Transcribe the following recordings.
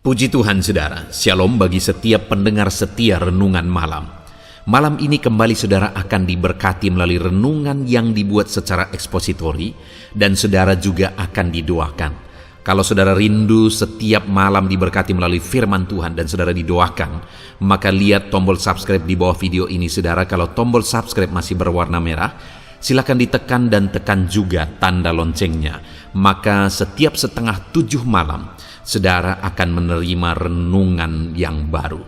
Puji Tuhan saudara, shalom bagi setiap pendengar setia renungan malam. Malam ini kembali saudara akan diberkati melalui renungan yang dibuat secara ekspositori dan saudara juga akan didoakan. Kalau saudara rindu setiap malam diberkati melalui firman Tuhan dan saudara didoakan, maka lihat tombol subscribe di bawah video ini saudara. Kalau tombol subscribe masih berwarna merah, silakan ditekan dan tekan juga tanda loncengnya. Maka setiap 6:30 malam, saudara akan menerima renungan yang baru.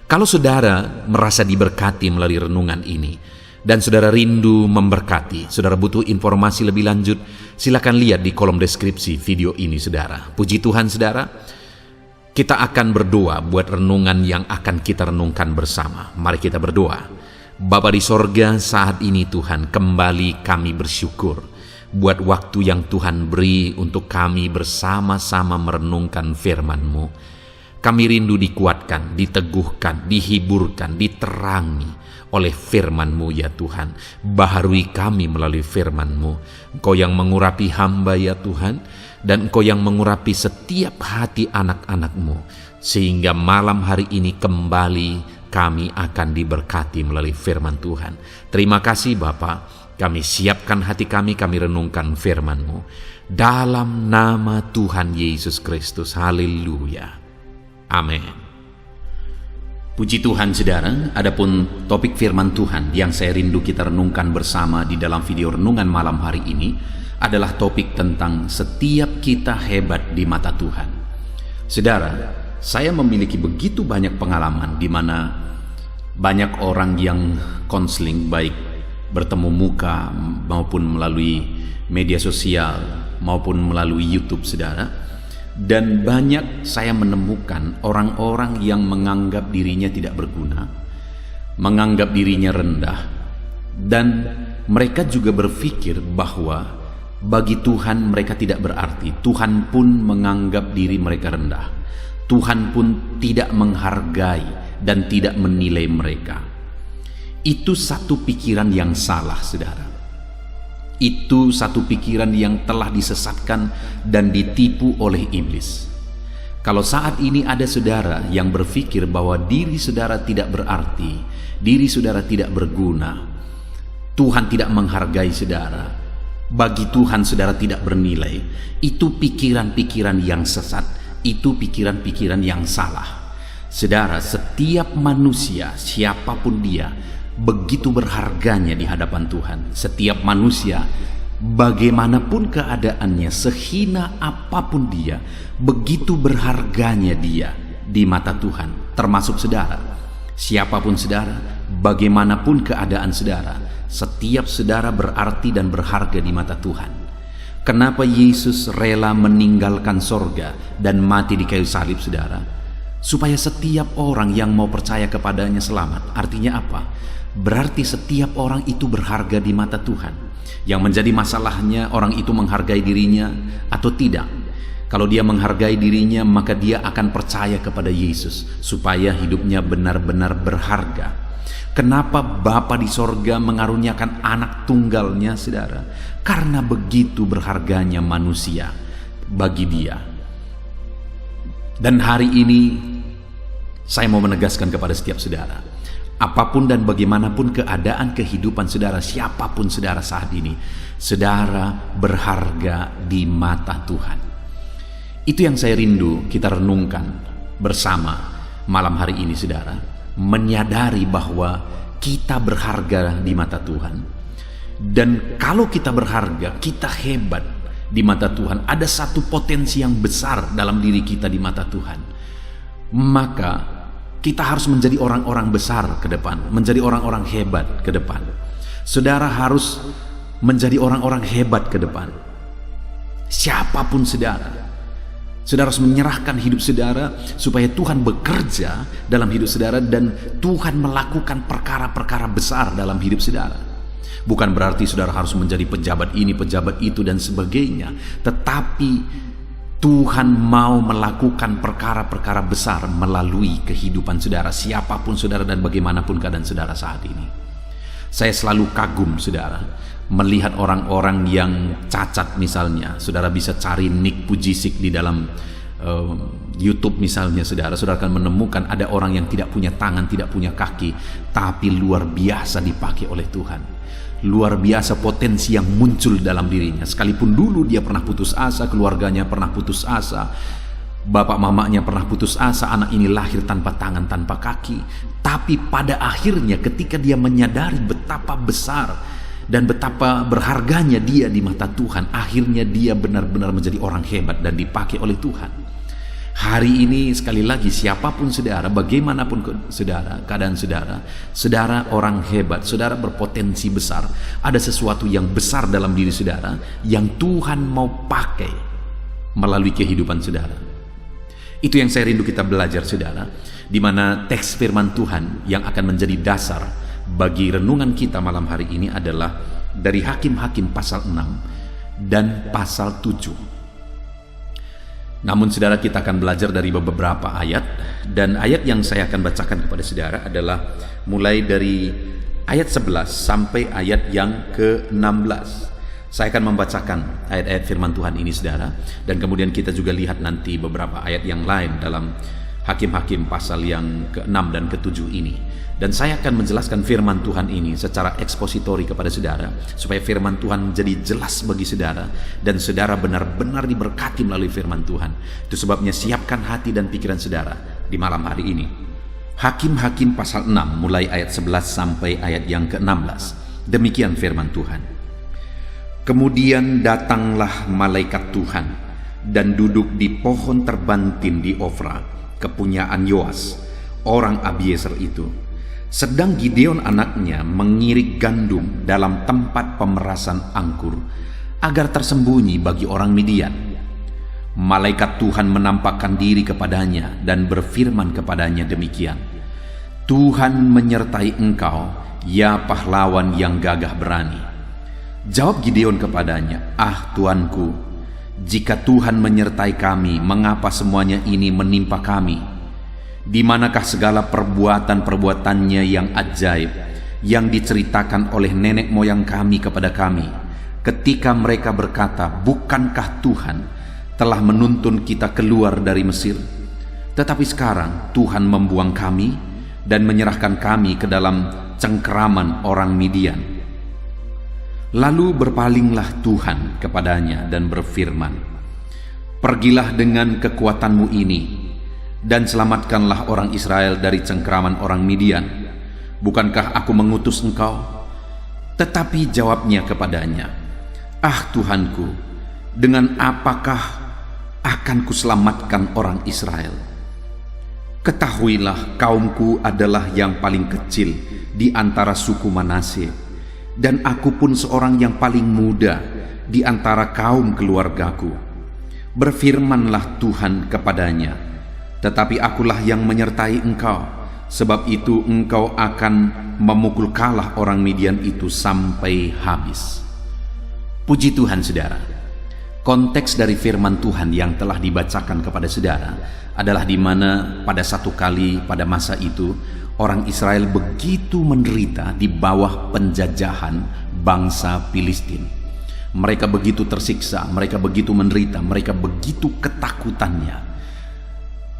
Kalau saudara merasa diberkati melalui renungan ini, dan saudara rindu memberkati, saudara butuh informasi lebih lanjut, silakan lihat di kolom deskripsi video ini saudara. Puji Tuhan saudara, kita akan berdoa buat renungan yang akan kita renungkan bersama. Mari kita berdoa. Bapa di sorga, saat ini Tuhan, kembali kami bersyukur buat waktu yang Tuhan beri untuk kami bersama-sama merenungkan firman-Mu. Kami rindu dikuatkan, diteguhkan, dihiburkan, diterangi oleh firman-Mu ya Tuhan. Baharui kami melalui firman-Mu. Engkau yang mengurapi hamba ya Tuhan, dan Engkau yang mengurapi setiap hati anak-anak-Mu, sehingga malam hari ini kembali kami akan diberkati melalui firman Tuhan. Terima kasih Bapa. Kami siapkan hati kami renungkan firman-Mu. Dalam nama Tuhan Yesus Kristus. Haleluya. Amin. Puji Tuhan saudara, adapun topik firman Tuhan yang saya rindu kita renungkan bersama di dalam video renungan malam hari ini adalah topik tentang setiap kita hebat di mata Tuhan. Saudara, saya memiliki begitu banyak pengalaman di mana banyak orang yang konseling, baik bertemu muka maupun melalui media sosial maupun melalui YouTube saudara, dan banyak saya menemukan orang-orang yang menganggap dirinya tidak berguna, menganggap dirinya rendah, dan mereka juga berpikir bahwa bagi Tuhan mereka tidak berarti. Tuhan pun menganggap diri mereka rendah. Tuhan pun tidak menghargai dan tidak menilai mereka. Itu satu pikiran yang salah saudara. Itu satu pikiran yang telah disesatkan dan ditipu oleh iblis. Kalau saat ini ada saudara yang berpikir bahwa diri saudara tidak berarti, diri saudara tidak berguna, Tuhan tidak menghargai saudara, bagi Tuhan saudara tidak bernilai, itu pikiran-pikiran yang sesat, itu pikiran-pikiran yang salah. Saudara, setiap manusia siapapun dia begitu berharganya di hadapan Tuhan. Setiap manusia bagaimanapun keadaannya, sehina apapun dia, begitu berharganya dia di mata Tuhan. Termasuk saudara, siapapun saudara, bagaimanapun keadaan saudara, setiap saudara berarti dan berharga di mata Tuhan. Kenapa Yesus rela meninggalkan sorga dan mati di kayu salib saudara? Supaya setiap orang yang mau percaya kepadanya selamat. Artinya apa? Berarti setiap orang itu berharga di mata Tuhan. Yang menjadi masalahnya orang itu menghargai dirinya atau tidak. Kalau dia menghargai dirinya, maka dia akan percaya kepada Yesus supaya hidupnya benar-benar berharga. Kenapa Bapa di sorga mengaruniakan anak tunggalnya saudara? Karena begitu berharganya manusia bagi dia. Dan hari ini saya mau menegaskan kepada setiap saudara, apapun dan bagaimanapun keadaan kehidupan saudara, siapapun saudara saat ini, saudara berharga di mata Tuhan. Itu yang saya rindu kita renungkan bersama malam hari ini saudara. Menyadari bahwa kita berharga di mata Tuhan. Dan kalau kita berharga, kita hebat di mata Tuhan, ada satu potensi yang besar dalam diri kita di mata Tuhan. Maka kita harus menjadi orang-orang besar ke depan, menjadi orang-orang hebat ke depan. Saudara harus menjadi orang-orang hebat ke depan. Siapapun saudara, saudara harus menyerahkan hidup saudara supaya Tuhan bekerja dalam hidup saudara dan Tuhan melakukan perkara-perkara besar dalam hidup saudara. Bukan berarti saudara harus menjadi pejabat ini, pejabat itu dan sebagainya, tetapi Tuhan mau melakukan perkara-perkara besar melalui kehidupan saudara, siapapun saudara dan bagaimanapun keadaan saudara saat ini. Saya selalu kagum saudara melihat orang-orang yang cacat misalnya. Saudara bisa cari Nick Pujisik di dalam YouTube misalnya, saudara akan menemukan ada orang yang tidak punya tangan, tidak punya kaki, tapi luar biasa dipakai oleh Tuhan. Luar biasa potensi yang muncul dalam dirinya. Sekalipun dulu dia pernah putus asa, keluarganya pernah putus asa, bapak mamanya pernah putus asa, anak ini lahir tanpa tangan, tanpa kaki. Tapi pada akhirnya ketika dia menyadari betapa besar dan betapa berharganya dia di mata Tuhan, akhirnya dia benar-benar menjadi orang hebat dan dipakai oleh Tuhan. Hari ini sekali lagi, siapapun saudara, bagaimanapun saudara, keadaan saudara, saudara orang hebat, saudara berpotensi besar. Ada sesuatu yang besar dalam diri saudara yang Tuhan mau pakai melalui kehidupan saudara. Itu yang saya rindu kita belajar, saudara, di mana teks firman Tuhan yang akan menjadi dasar bagi renungan kita malam hari ini adalah dari Hakim-Hakim pasal 6 dan pasal 7. Namun saudara, kita akan belajar dari beberapa ayat, dan ayat yang saya akan bacakan kepada saudara adalah mulai dari ayat 11 sampai ayat yang ke-16. Saya akan membacakan ayat-ayat firman Tuhan ini, saudara, dan kemudian kita juga lihat nanti beberapa ayat yang lain dalam Hakim-Hakim pasal yang ke-6 dan ke-7 ini. Dan saya akan menjelaskan firman Tuhan ini secara ekspositori kepada saudara, supaya firman Tuhan menjadi jelas bagi saudara, dan saudara benar-benar diberkati melalui firman Tuhan. Itu sebabnya siapkan hati dan pikiran saudara di malam hari ini. Hakim-Hakim pasal 6 mulai ayat 11 sampai ayat yang ke-16. Demikian firman Tuhan. Kemudian datanglah malaikat Tuhan dan duduk di pohon terbantin di Ofra, kepunyaan Yoas, orang Abiezer itu. Sedang Gideon anaknya mengirik gandum dalam tempat pemerasan anggur agar tersembunyi bagi orang Midian. Malaikat Tuhan menampakkan diri kepadanya dan berfirman kepadanya demikian, Tuhan menyertai engkau, ya pahlawan yang gagah berani. Jawab Gideon kepadanya, ah Tuanku, jika Tuhan menyertai kami, mengapa semuanya ini menimpa kami? Di manakah segala perbuatan-perbuatannya yang ajaib yang diceritakan oleh nenek moyang kami kepada kami, ketika mereka berkata, bukankah Tuhan telah menuntun kita keluar dari Mesir? Tetapi sekarang Tuhan membuang kami dan menyerahkan kami ke dalam cengkeraman orang Midian. Lalu berpalinglah Tuhan kepadanya dan berfirman, pergilah dengan kekuatanmu ini dan selamatkanlah orang Israel dari cengkeraman orang Midian. Bukankah aku mengutus engkau? Tetapi jawabnya kepadanya, ah Tuhanku, dengan apakah akan kuselamatkan orang Israel? Ketahuilah, kaumku adalah yang paling kecil di antara suku Manasye, dan aku pun seorang yang paling muda di antara kaum keluargaku. Berfirmanlah Tuhan kepadanya, tetapi akulah yang menyertai engkau, sebab itu engkau akan memukul kalah orang Midian itu sampai habis. Puji Tuhan, saudara. Konteks dari firman Tuhan yang telah dibacakan kepada saudara adalah di mana pada satu kali pada masa itu orang Israel begitu menderita di bawah penjajahan bangsa Filistin. Mereka begitu tersiksa, mereka begitu menderita, mereka begitu ketakutannya.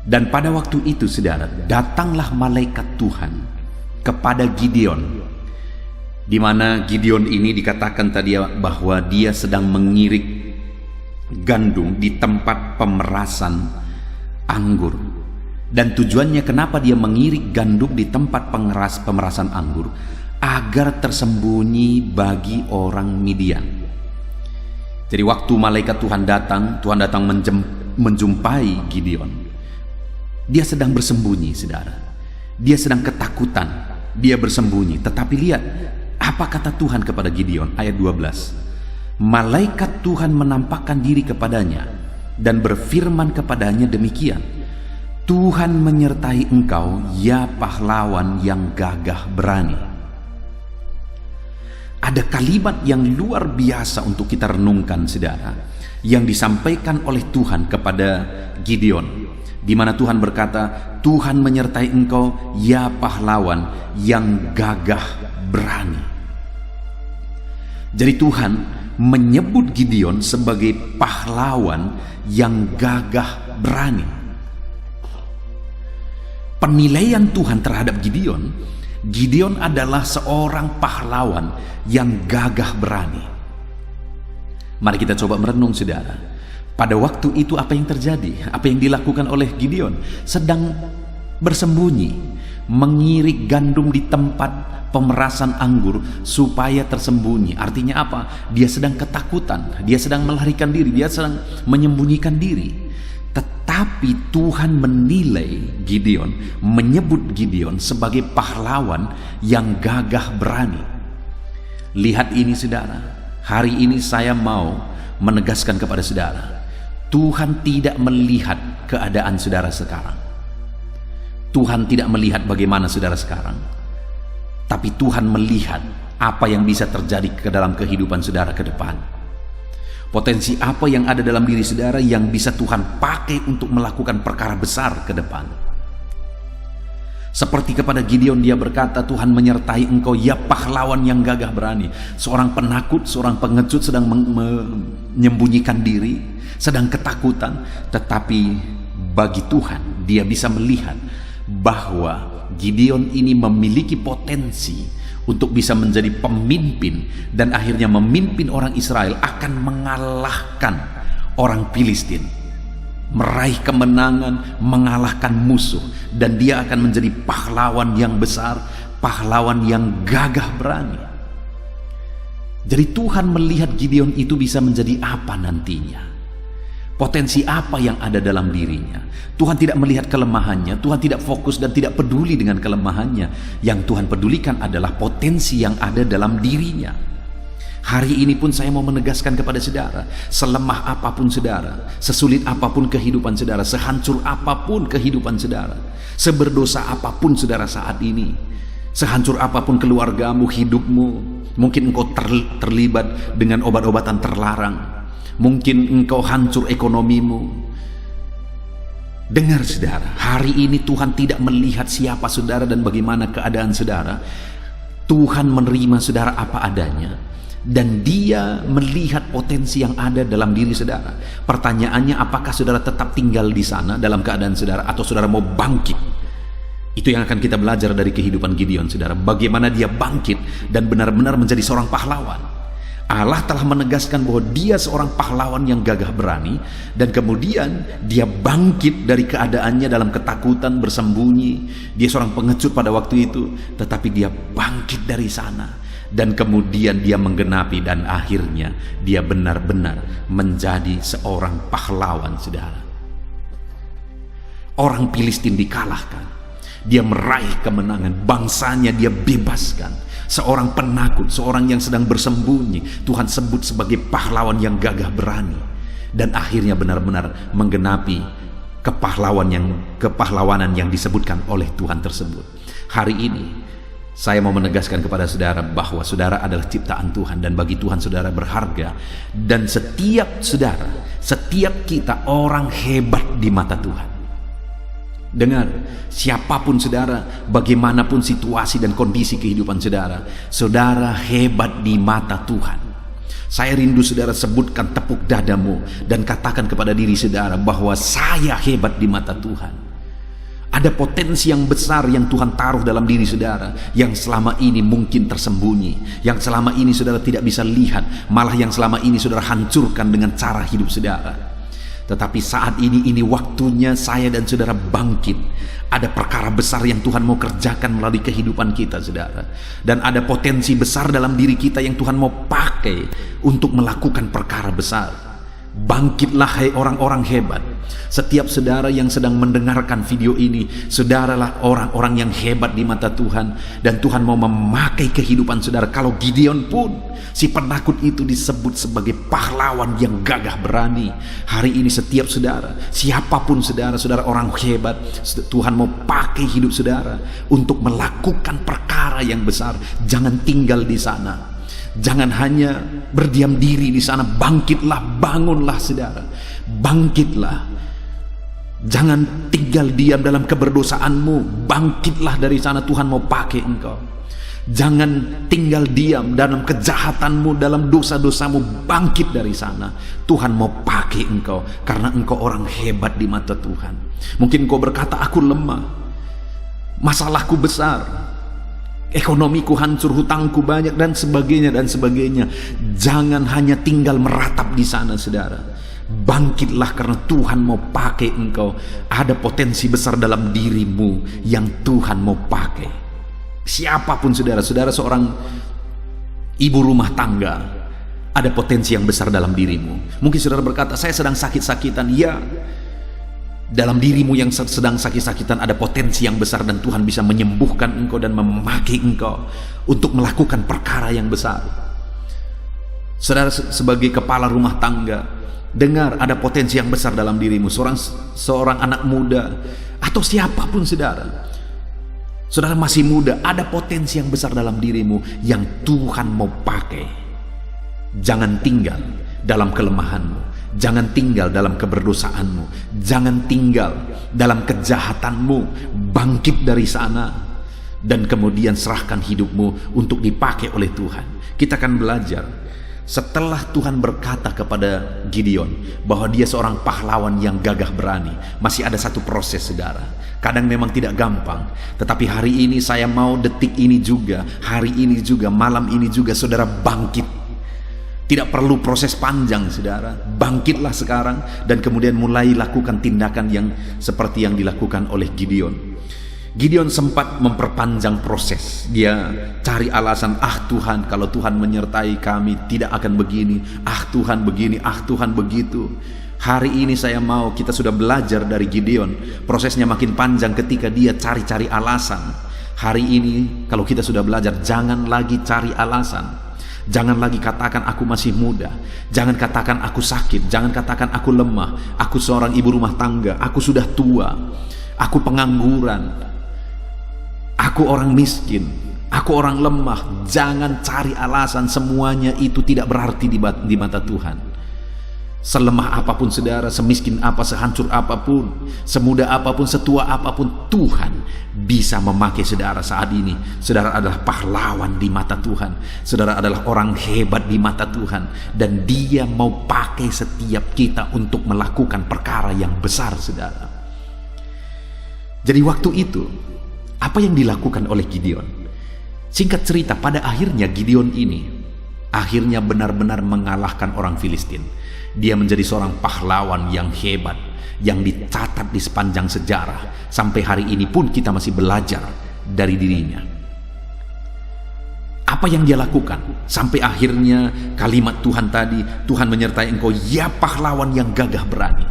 Dan pada waktu itu, saudara, datanglah malaikat Tuhan kepada Gideon, di mana Gideon ini dikatakan tadi bahwa dia sedang mengirik gandum di tempat pemerasan anggur. Dan tujuannya kenapa dia mengirik gandum di tempat pemerasan anggur? Agar tersembunyi bagi orang Midian. Jadi waktu malaikat Tuhan datang menjumpai Gideon. Dia sedang bersembunyi, saudara. Dia sedang ketakutan. Dia bersembunyi. Tetapi lihat, apa kata Tuhan kepada Gideon? Ayat 12. Malaikat Tuhan menampakkan diri kepadanya dan berfirman kepadanya demikian, Tuhan menyertai engkau, ya pahlawan yang gagah berani. Ada kalimat yang luar biasa untuk kita renungkan, saudara, yang disampaikan oleh Tuhan kepada Gideon, di mana Tuhan berkata, Tuhan menyertai engkau, ya pahlawan yang gagah berani. Jadi Tuhan menyebut Gideon sebagai pahlawan yang gagah berani. Penilaian Tuhan terhadap Gideon, Gideon adalah seorang pahlawan yang gagah berani. Mari kita coba merenung, saudara. Pada waktu itu apa yang terjadi? Apa yang dilakukan oleh Gideon? Sedang bersembunyi, mengirik gandum di tempat pemerasan anggur supaya tersembunyi. Artinya apa? Dia sedang ketakutan, dia sedang melarikan diri, dia sedang menyembunyikan diri. Tetapi Tuhan menilai Gideon, menyebut Gideon sebagai pahlawan yang gagah berani. Lihat ini, saudara. Hari ini saya mau menegaskan kepada saudara, Tuhan tidak melihat keadaan saudara sekarang. Tuhan tidak melihat bagaimana saudara sekarang, tapi Tuhan melihat apa yang bisa terjadi ke dalam kehidupan saudara ke depan. Potensi apa yang ada dalam diri saudara yang bisa Tuhan pakai untuk melakukan perkara besar ke depan. Seperti kepada Gideon, dia berkata, Tuhan menyertai engkau, ya pahlawan yang gagah berani. Seorang penakut, seorang pengecut sedang menyembunyikan diri, sedang ketakutan. Tetapi bagi Tuhan, dia bisa melihat bahwa Gideon ini memiliki potensi untuk bisa menjadi pemimpin dan akhirnya memimpin orang Israel akan mengalahkan orang Filistin, meraih kemenangan, mengalahkan musuh, dan dia akan menjadi pahlawan yang besar, pahlawan yang gagah berani. Jadi Tuhan melihat Gideon itu bisa menjadi apa nantinya, potensi apa yang ada dalam dirinya. Tuhan tidak melihat kelemahannya, Tuhan tidak fokus dan tidak peduli dengan kelemahannya. Yang Tuhan pedulikan adalah potensi yang ada dalam dirinya. Hari ini pun saya mau menegaskan kepada saudara, selemah apapun saudara, sesulit apapun kehidupan saudara, sehancur apapun kehidupan saudara, seberdosa apapun saudara saat ini, sehancur apapun keluargamu, hidupmu, mungkin engkau terlibat dengan obat-obatan terlarang, mungkin engkau hancur ekonomimu. Dengar saudara, hari ini Tuhan tidak melihat siapa saudara dan bagaimana keadaan saudara. Tuhan menerima saudara apa adanya, dan dia melihat potensi yang ada dalam diri saudara. Pertanyaannya, apakah saudara tetap tinggal di sana dalam keadaan saudara, atau saudara mau bangkit? Itu yang akan kita belajar dari kehidupan Gideon, saudara. Bagaimana dia bangkit dan benar-benar menjadi seorang pahlawan. Allah telah menegaskan bahwa dia seorang pahlawan yang gagah berani, dan kemudian dia bangkit dari keadaannya dalam ketakutan, bersembunyi. Dia seorang pengecut pada waktu itu, tetapi dia bangkit dari sana, dan kemudian dia menggenapi, dan akhirnya dia benar-benar menjadi seorang pahlawan, saudara. Orang Filistin dikalahkan, dia meraih kemenangan, bangsanya dia bebaskan. Seorang penakut, seorang yang sedang bersembunyi, Tuhan sebut sebagai pahlawan yang gagah berani, dan akhirnya benar-benar menggenapi kepahlawanan yang disebutkan oleh Tuhan tersebut. Hari ini saya mau menegaskan kepada saudara bahwa saudara adalah ciptaan Tuhan, dan bagi Tuhan saudara berharga, dan setiap saudara, setiap kita orang hebat di mata Tuhan. Dengar, siapapun saudara, bagaimanapun situasi dan kondisi kehidupan saudara, saudara hebat di mata Tuhan. Saya rindu saudara sebutkan, tepuk dadamu dan katakan kepada diri saudara bahwa saya hebat di mata Tuhan. Ada potensi yang besar yang Tuhan taruh dalam diri saudara, yang selama ini mungkin tersembunyi, yang selama ini saudara tidak bisa lihat, malah yang selama ini saudara hancurkan dengan cara hidup saudara. Tetapi saat ini waktunya saya dan saudara bangkit. Ada perkara besar yang Tuhan mau kerjakan melalui kehidupan kita, saudara. Dan ada potensi besar dalam diri kita yang Tuhan mau pakai untuk melakukan perkara besar. Bangkitlah hai orang-orang hebat. Setiap saudara yang sedang mendengarkan video ini, saudaralah orang-orang yang hebat di mata Tuhan, dan Tuhan mau memakai kehidupan saudara. Kalau Gideon pun, si penakut itu, disebut sebagai pahlawan yang gagah berani. Hari ini setiap saudara, siapapun saudara, saudara orang hebat, Tuhan mau pakai hidup saudara untuk melakukan perkara yang besar. Jangan tinggal di sana. Jangan hanya berdiam diri di sana. Bangkitlah, bangunlah saudara. Bangkitlah. Jangan tinggal diam dalam keberdosaanmu. Bangkitlah dari sana, Tuhan mau pakai engkau. Jangan tinggal diam dalam kejahatanmu, dalam dosa-dosamu. Bangkit dari sana. Tuhan mau pakai engkau karena engkau orang hebat di mata Tuhan. Mungkin engkau berkata, aku lemah, masalahku besar, ekonomiku hancur, hutangku banyak, dan sebagainya dan sebagainya. Jangan hanya tinggal meratap di sana, saudara. Bangkitlah karena Tuhan mau pakai engkau. Ada potensi besar dalam dirimu yang Tuhan mau pakai. Siapapun saudara, saudara seorang ibu rumah tangga, ada potensi yang besar dalam dirimu. Mungkin saudara berkata, saya sedang sakit-sakitan. Ya, dalam dirimu yang sedang sakit-sakitan ada potensi yang besar, dan Tuhan bisa menyembuhkan engkau dan memakai engkau untuk melakukan perkara yang besar. Saudara sebagai kepala rumah tangga, dengar, ada potensi yang besar dalam dirimu. Seorang anak muda atau siapapun saudara masih muda, ada potensi yang besar dalam dirimu yang Tuhan mau pakai. Jangan tinggal dalam kelemahanmu. Jangan tinggal dalam keberdosaanmu. Jangan tinggal dalam kejahatanmu. Bangkit dari sana dan kemudian serahkan hidupmu untuk dipakai oleh Tuhan. Kita akan belajar setelah Tuhan berkata kepada Gideon bahwa dia seorang pahlawan yang gagah berani. Masih ada satu proses, saudara. Kadang memang tidak gampang, tetapi hari ini saya mau, detik ini juga, hari ini juga, malam ini juga, saudara bangkit. Tidak perlu proses panjang, saudara. Bangkitlah sekarang dan kemudian mulai lakukan tindakan yang seperti yang dilakukan oleh Gideon. Gideon sempat memperpanjang proses. Dia cari alasan, Tuhan, kalau Tuhan menyertai kami tidak akan begini. Tuhan begini, Tuhan begitu. Hari ini saya mau, kita sudah belajar dari Gideon. Prosesnya makin panjang ketika dia cari-cari alasan. Hari ini kalau kita sudah belajar, jangan lagi cari alasan. Jangan lagi katakan aku masih muda. Jangan katakan aku sakit. Jangan katakan aku lemah. Aku seorang ibu rumah tangga. Aku sudah tua. Aku pengangguran. Aku orang miskin. Aku orang lemah. Jangan cari alasan. Semuanya itu tidak berarti di mata Tuhan. Selemah apapun saudara, semiskin apa, sehancur apapun, semuda apapun, setua apapun, Tuhan bisa memakai saudara saat ini. Saudara adalah pahlawan di mata Tuhan. Saudara adalah orang hebat di mata Tuhan. Dan Dia mau pakai setiap kita untuk melakukan perkara yang besar, saudara. Jadi waktu itu, apa yang dilakukan oleh Gideon? Singkat cerita, pada akhirnya Gideon ini akhirnya benar-benar mengalahkan orang Filistin. Dia menjadi seorang pahlawan yang hebat, yang dicatat di sepanjang sejarah. Sampai hari ini pun kita masih belajar dari dirinya. Apa yang dia lakukan? Sampai akhirnya kalimat Tuhan tadi, Tuhan menyertai engkau, ya pahlawan yang gagah berani.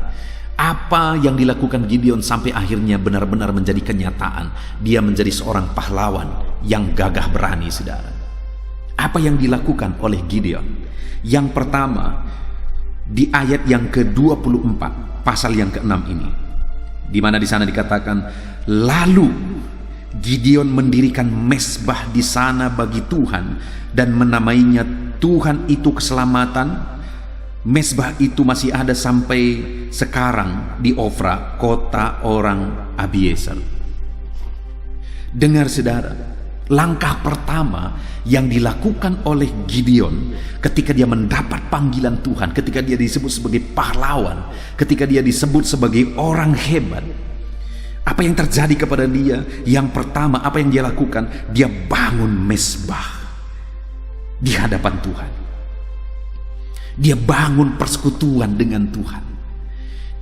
Apa yang dilakukan Gideon sampai akhirnya benar-benar menjadi kenyataan. Dia menjadi seorang pahlawan yang gagah berani, saudara. Apa yang dilakukan oleh Gideon? Yang pertama, di ayat yang ke-24, pasal yang ke-6 ini, di mana di sana dikatakan, lalu Gideon mendirikan mezbah di sana bagi Tuhan dan menamainya Tuhan itu keselamatan. Mezbah itu masih ada sampai sekarang di Ofra, kota orang Abiezer. Dengar saudara, langkah pertama yang dilakukan oleh Gideon ketika dia mendapat panggilan Tuhan, ketika dia disebut sebagai pahlawan, ketika dia disebut sebagai orang hebat, apa yang terjadi kepada dia? Yang pertama, apa yang dia lakukan? Dia bangun mezbah di hadapan Tuhan. Dia bangun persekutuan dengan Tuhan.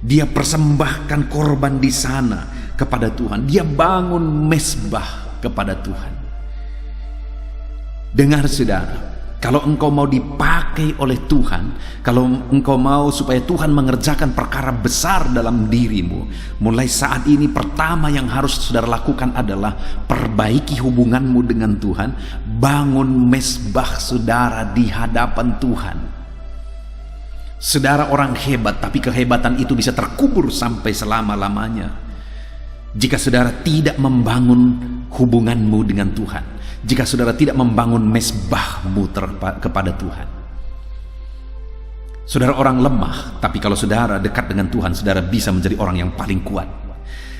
Dia persembahkan korban di sana kepada Tuhan. Dia bangun mezbah kepada Tuhan. Dengar saudara, kalau engkau mau dipakai oleh Tuhan, kalau engkau mau supaya Tuhan mengerjakan perkara besar dalam dirimu, mulai saat ini pertama yang harus saudara lakukan adalah perbaiki hubunganmu dengan Tuhan. Bangun mezbah saudara di hadapan Tuhan. Saudara orang hebat, tapi kehebatan itu bisa terkubur sampai selama-lamanya jika saudara tidak membangun hubunganmu dengan Tuhan, jika saudara tidak membangun mezbahmu kepada Tuhan. Saudara orang lemah, tapi kalau saudara dekat dengan Tuhan, saudara bisa menjadi orang yang paling kuat.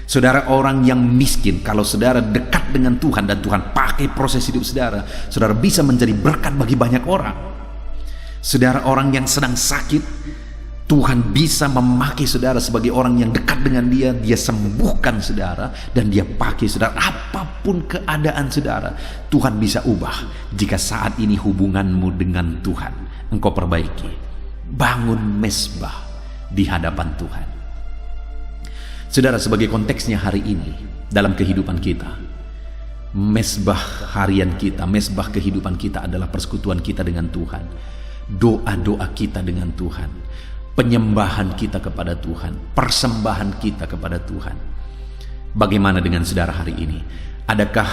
Saudara, orang yang miskin, kalau saudara dekat dengan Tuhan dan Tuhan pakai proses hidup saudara, saudara bisa menjadi berkat bagi banyak orang. Saudara, orang yang sedang sakit, Tuhan bisa memakai saudara sebagai orang yang dekat dengan dia. Dia sembuhkan saudara dan dia pakai saudara. Apapun keadaan saudara, Tuhan bisa ubah jika saat ini hubunganmu dengan Tuhan engkau perbaiki. Bangun mesbah di hadapan Tuhan. Saudara, sebagai konteksnya hari ini dalam kehidupan kita, mesbah harian kita, mesbah kehidupan kita adalah persekutuan kita dengan Tuhan, doa-doa kita dengan Tuhan, penyembahan kita kepada Tuhan, persembahan kita kepada Tuhan. Bagaimana dengan saudara hari ini? Adakah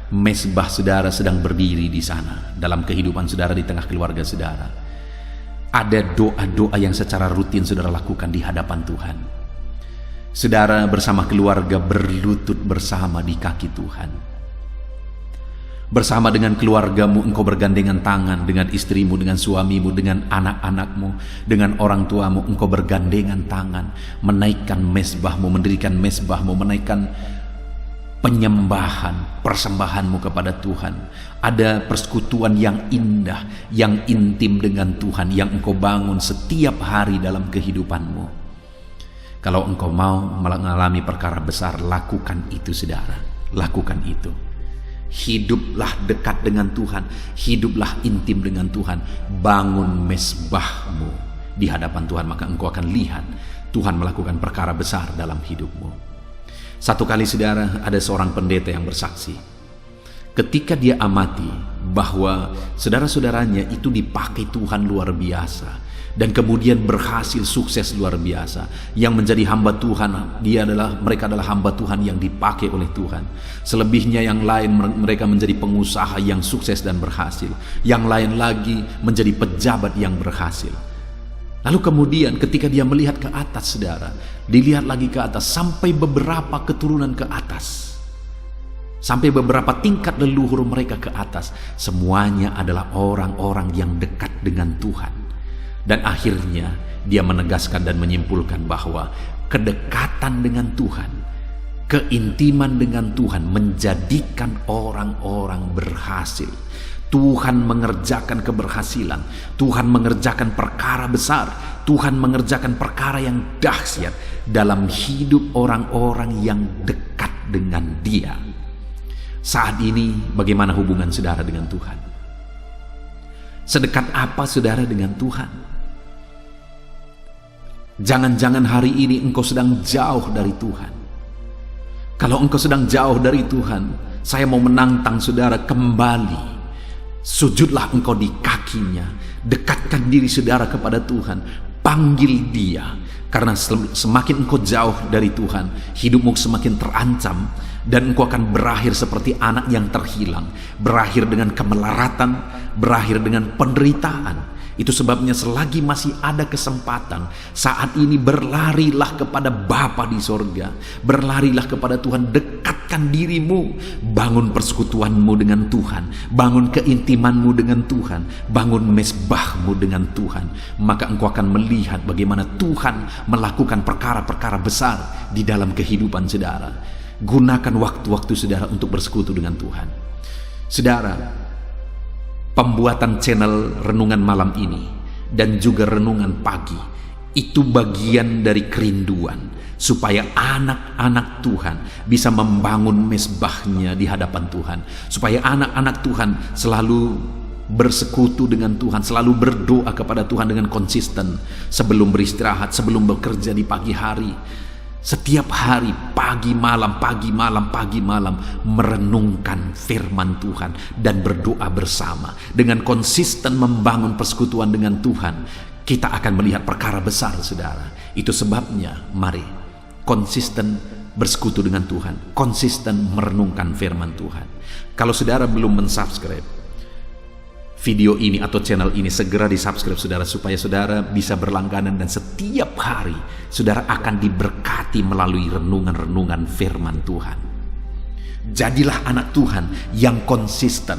mesbah saudara sedang berdiri di sana dalam kehidupan saudara, di tengah keluarga saudara? Ada doa-doa yang secara rutin saudara lakukan di hadapan Tuhan. Saudara bersama keluarga berlutut bersama di kaki Tuhan. Bersama dengan keluargamu engkau bergandengan tangan dengan istrimu, dengan suamimu, dengan anak-anakmu, dengan orang tuamu. Engkau bergandengan tangan menaikkan mesbahmu, mendirikan mesbahmu, menaikkan penyembahan, persembahanmu kepada Tuhan. Ada persekutuan yang indah, yang intim dengan Tuhan yang engkau bangun setiap hari dalam kehidupanmu. Kalau engkau mau mengalami perkara besar, lakukan itu saudara, lakukan itu. Hiduplah dekat dengan Tuhan, hiduplah intim dengan Tuhan. Bangun mesbahmu di hadapan Tuhan, maka engkau akan lihat Tuhan melakukan perkara besar dalam hidupmu. Satu kali saudara, ada seorang pendeta yang bersaksi, ketika dia amati bahwa saudara-saudaranya itu dipakai Tuhan luar biasa, dan kemudian berhasil sukses luar biasa. Yang menjadi hamba Tuhan, mereka adalah hamba Tuhan yang dipakai oleh Tuhan. Selebihnya yang lain, mereka menjadi pengusaha yang sukses dan berhasil. Yang lain lagi menjadi pejabat yang berhasil. Lalu kemudian ketika dia melihat ke atas saudara, dilihat lagi ke atas sampai beberapa keturunan ke atas, sampai beberapa tingkat leluhur mereka ke atas, semuanya adalah orang-orang yang dekat dengan Tuhan. Dan akhirnya dia menegaskan dan menyimpulkan bahwa kedekatan dengan Tuhan, keintiman dengan Tuhan menjadikan orang-orang berhasil. Tuhan mengerjakan keberhasilan, Tuhan mengerjakan perkara besar, Tuhan mengerjakan perkara yang dahsyat dalam hidup orang-orang yang dekat dengan Dia. Saat ini bagaimana hubungan saudara dengan Tuhan? Sedekat apa saudara dengan Tuhan? Jangan-jangan hari ini engkau sedang jauh dari Tuhan. Kalau engkau sedang jauh dari Tuhan, saya mau menantang saudara kembali. Sujudlah engkau di kakinya, dekatkan diri saudara kepada Tuhan, panggil Dia. Karena semakin engkau jauh dari Tuhan, hidupmu semakin terancam, dan engkau akan berakhir seperti anak yang terhilang, berakhir dengan kemelaratan, berakhir dengan penderitaan. Itu sebabnya selagi masih ada kesempatan, saat ini berlarilah kepada Bapa di sorga, berlarilah kepada Tuhan, dekatkan dirimu, bangun persekutuanmu dengan Tuhan, bangun keintimanmu dengan Tuhan, bangun mesbahmu dengan Tuhan. Maka engkau akan melihat bagaimana Tuhan melakukan perkara-perkara besar di dalam kehidupan saudara. Gunakan waktu-waktu saudara untuk bersekutu dengan Tuhan. Saudara, pembuatan channel renungan malam ini dan juga renungan pagi itu bagian dari kerinduan supaya anak-anak Tuhan bisa membangun mesbahnya di hadapan Tuhan, supaya anak-anak Tuhan selalu bersekutu dengan Tuhan, selalu berdoa kepada Tuhan dengan konsisten sebelum beristirahat, sebelum bekerja di pagi hari. Setiap hari, pagi malam merenungkan firman Tuhan dan berdoa bersama. Dengan konsisten membangun persekutuan dengan Tuhan, kita akan melihat perkara besar saudara. Itu sebabnya mari konsisten bersekutu dengan Tuhan, konsisten merenungkan firman Tuhan. Kalau saudara belum mensubscribe video ini atau channel ini, segera di subscribe saudara, supaya saudara bisa berlangganan dan setiap hari saudara akan diberkati melalui renungan-renungan firman Tuhan. Jadilah anak Tuhan yang konsisten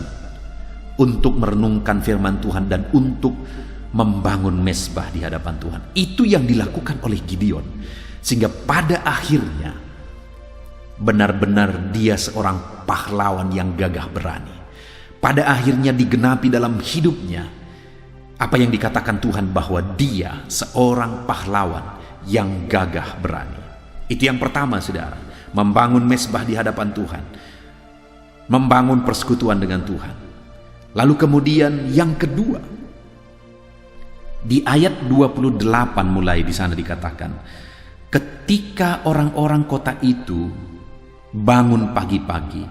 untuk merenungkan firman Tuhan dan untuk membangun mesbah di hadapan Tuhan. Itu yang dilakukan oleh Gideon, sehingga pada akhirnya Benar-benar dia seorang pahlawan yang gagah berani. Pada akhirnya digenapi dalam hidupnya apa yang dikatakan Tuhan bahwa dia seorang pahlawan yang gagah berani. Itu yang pertama, saudara. Membangun mesbah di hadapan Tuhan. Membangun persekutuan dengan Tuhan. Lalu kemudian yang kedua, di ayat 28 mulai di sana dikatakan, ketika orang-orang kota itu bangun pagi-pagi,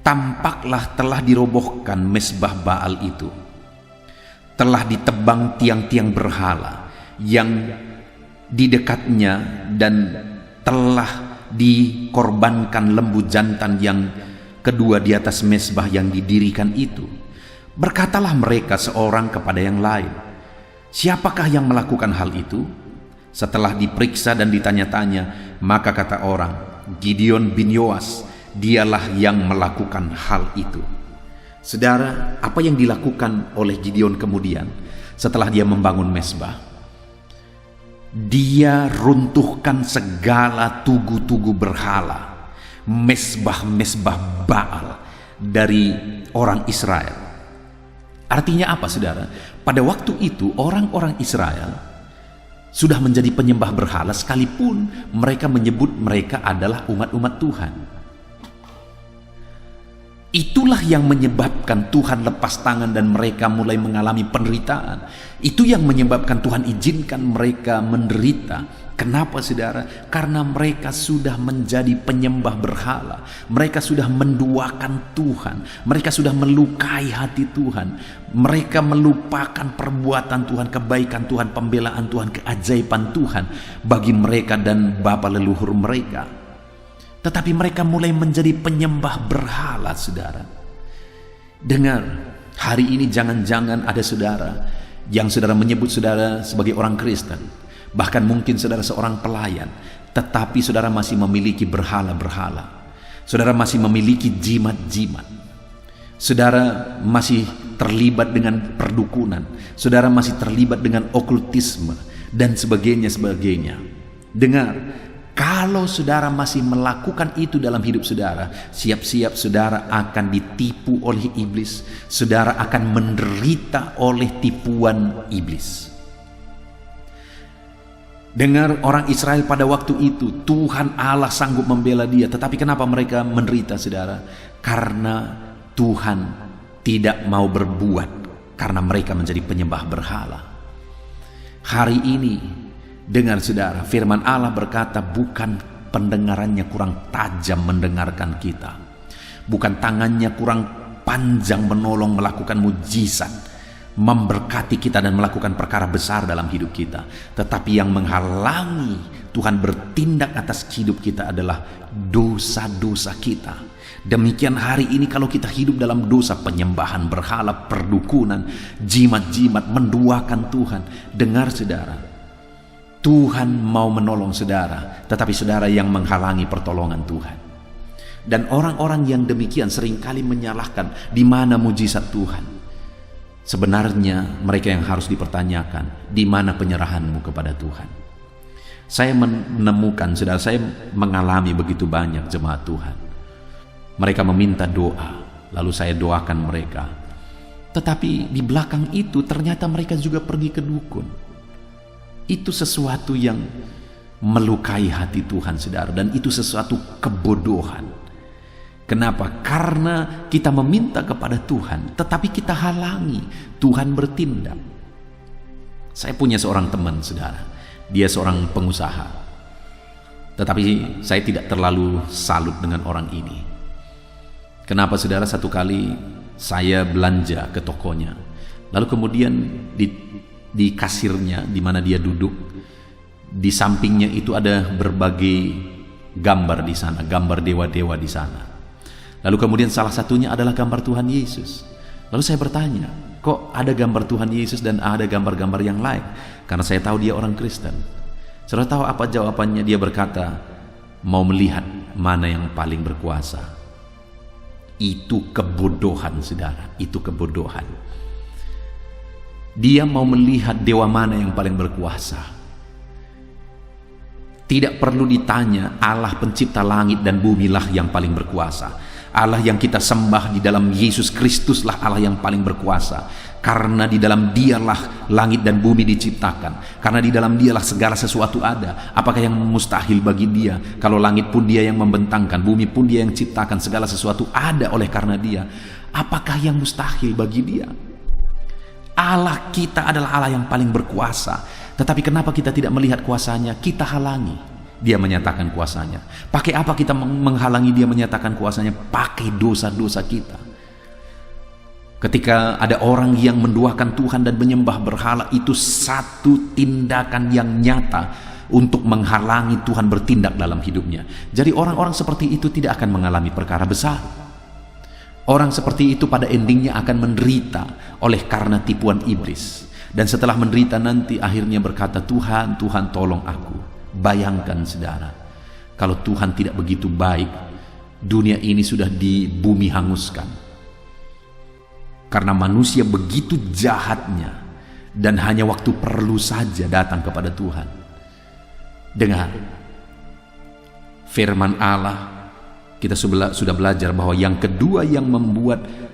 tampaklah telah dirobohkan mesbah Baal itu. Telah ditebang tiang-tiang berhala yang di dekatnya dan telah dikorbankan lembu jantan yang kedua di atas mesbah yang didirikan itu. Berkatalah mereka seorang kepada yang lain, siapakah yang melakukan hal itu? Setelah diperiksa dan ditanya-tanya, maka kata orang, Gideon bin Yoas, dialah yang melakukan hal itu. Saudara, apa yang dilakukan oleh Gideon kemudian setelah dia membangun mesbah? Dia runtuhkan segala tugu-tugu berhala, mesbah-mesbah Baal dari orang Israel. Artinya apa, saudara? Pada waktu itu orang-orang Israel sudah menjadi penyembah berhala sekalipun mereka menyebut mereka adalah umat-umat Tuhan. Itulah yang menyebabkan Tuhan lepas tangan dan mereka mulai mengalami penderitaan. Itu yang menyebabkan Tuhan izinkan mereka menderita. Kenapa, saudara? Karena mereka sudah menjadi penyembah berhala. Mereka sudah menduakan Tuhan. Mereka sudah melukai hati Tuhan. Mereka melupakan perbuatan Tuhan, kebaikan Tuhan, pembelaan Tuhan, keajaiban Tuhan bagi mereka dan bapa leluhur mereka. Tetapi mereka mulai menjadi penyembah berhala, saudara. Dengar, hari ini jangan-jangan ada saudara yang saudara menyebut saudara sebagai orang Kristen. Bahkan mungkin saudara seorang pelayan, tetapi saudara masih memiliki berhala-berhala. Saudara masih memiliki jimat-jimat. Saudara masih terlibat dengan perdukunan. Saudara masih terlibat dengan okultisme dan sebagainya. Dengar, kalau saudara masih melakukan itu dalam hidup saudara, siap-siap saudara akan ditipu oleh iblis. Saudara akan menderita oleh tipuan iblis. Dengar, orang Israel pada waktu itu, Tuhan Allah sanggup membela dia. Tetapi kenapa mereka menderita, saudara? Karena Tuhan tidak mau berbuat, karena mereka menjadi penyembah berhala. Hari ini, dengar saudara, firman Allah berkata, bukan pendengarannya kurang tajam mendengarkan kita, bukan tangannya kurang panjang menolong melakukan mujizat, memberkati kita dan melakukan perkara besar dalam hidup kita, tetapi yang menghalangi Tuhan bertindak atas hidup kita adalah dosa-dosa kita. Demikian hari ini kalau kita hidup dalam dosa, penyembahan berhala, perdukunan, jimat-jimat, menduakan Tuhan, dengar saudara, Tuhan mau menolong saudara, tetapi saudara yang menghalangi pertolongan Tuhan. Dan orang-orang yang demikian seringkali menyalahkan di mana mujizat Tuhan. Sebenarnya mereka yang harus dipertanyakan, di mana penyerahanmu kepada Tuhan. Saya menemukan, saudara, saya mengalami begitu banyak jemaat Tuhan. Mereka meminta doa, lalu saya doakan mereka. Tetapi di belakang itu ternyata mereka juga pergi ke dukun. Itu sesuatu yang melukai hati Tuhan, saudara, dan itu sesuatu kebodohan. Kenapa? Karena kita meminta kepada Tuhan, tetapi kita halangi Tuhan bertindak. Saya punya seorang teman, saudara, dia seorang pengusaha, tetapi saya tidak terlalu salut dengan orang ini. Kenapa, saudara? Satu kali saya belanja ke tokonya, lalu kemudian di kasirnya, di mana dia duduk, di sampingnya itu ada berbagai gambar di sana, gambar dewa-dewa di sana. Lalu kemudian salah satunya adalah gambar Tuhan Yesus. Lalu saya bertanya, kok ada gambar Tuhan Yesus dan ada gambar-gambar yang lain? Karena saya tahu dia orang Kristen. Saudara tahu apa jawabannya? Dia berkata, mau melihat mana yang paling berkuasa. Itu kebodohan, saudara, itu kebodohan. Dia mau melihat dewa mana yang paling berkuasa. Tidak perlu ditanya, Allah pencipta langit dan bumi lah yang paling berkuasa. Allah yang kita sembah di dalam Yesus Kristus lah Allah yang paling berkuasa. Karena di dalam Dialah langit dan bumi diciptakan. Karena di dalam Dialah segala sesuatu ada. Apakah yang mustahil bagi Dia? Kalau langit pun Dia yang membentangkan, bumi pun Dia yang ciptakan, segala sesuatu ada oleh karena Dia. Apakah yang mustahil bagi Dia? Allah kita adalah Allah yang paling berkuasa. Tetapi kenapa kita tidak melihat kuasanya? Kita halangi Dia menyatakan kuasanya. Pakai apa kita menghalangi Dia menyatakan kuasanya? Pakai dosa-dosa kita. Ketika ada orang yang menduakan Tuhan dan menyembah berhala, itu satu tindakan yang nyata untuk menghalangi Tuhan bertindak dalam hidupnya. Jadi orang-orang seperti itu tidak akan mengalami perkara besar. Orang seperti itu pada endingnya akan menderita oleh karena tipuan iblis. Dan setelah menderita nanti akhirnya berkata, Tuhan, Tuhan tolong aku. Bayangkan saudara, kalau Tuhan tidak begitu baik, dunia ini sudah di bumi hanguskan. Karena manusia begitu jahatnya, dan hanya waktu perlu saja datang kepada Tuhan. Dengar, firman Allah, kita sudah belajar bahwa yang kedua yang membuat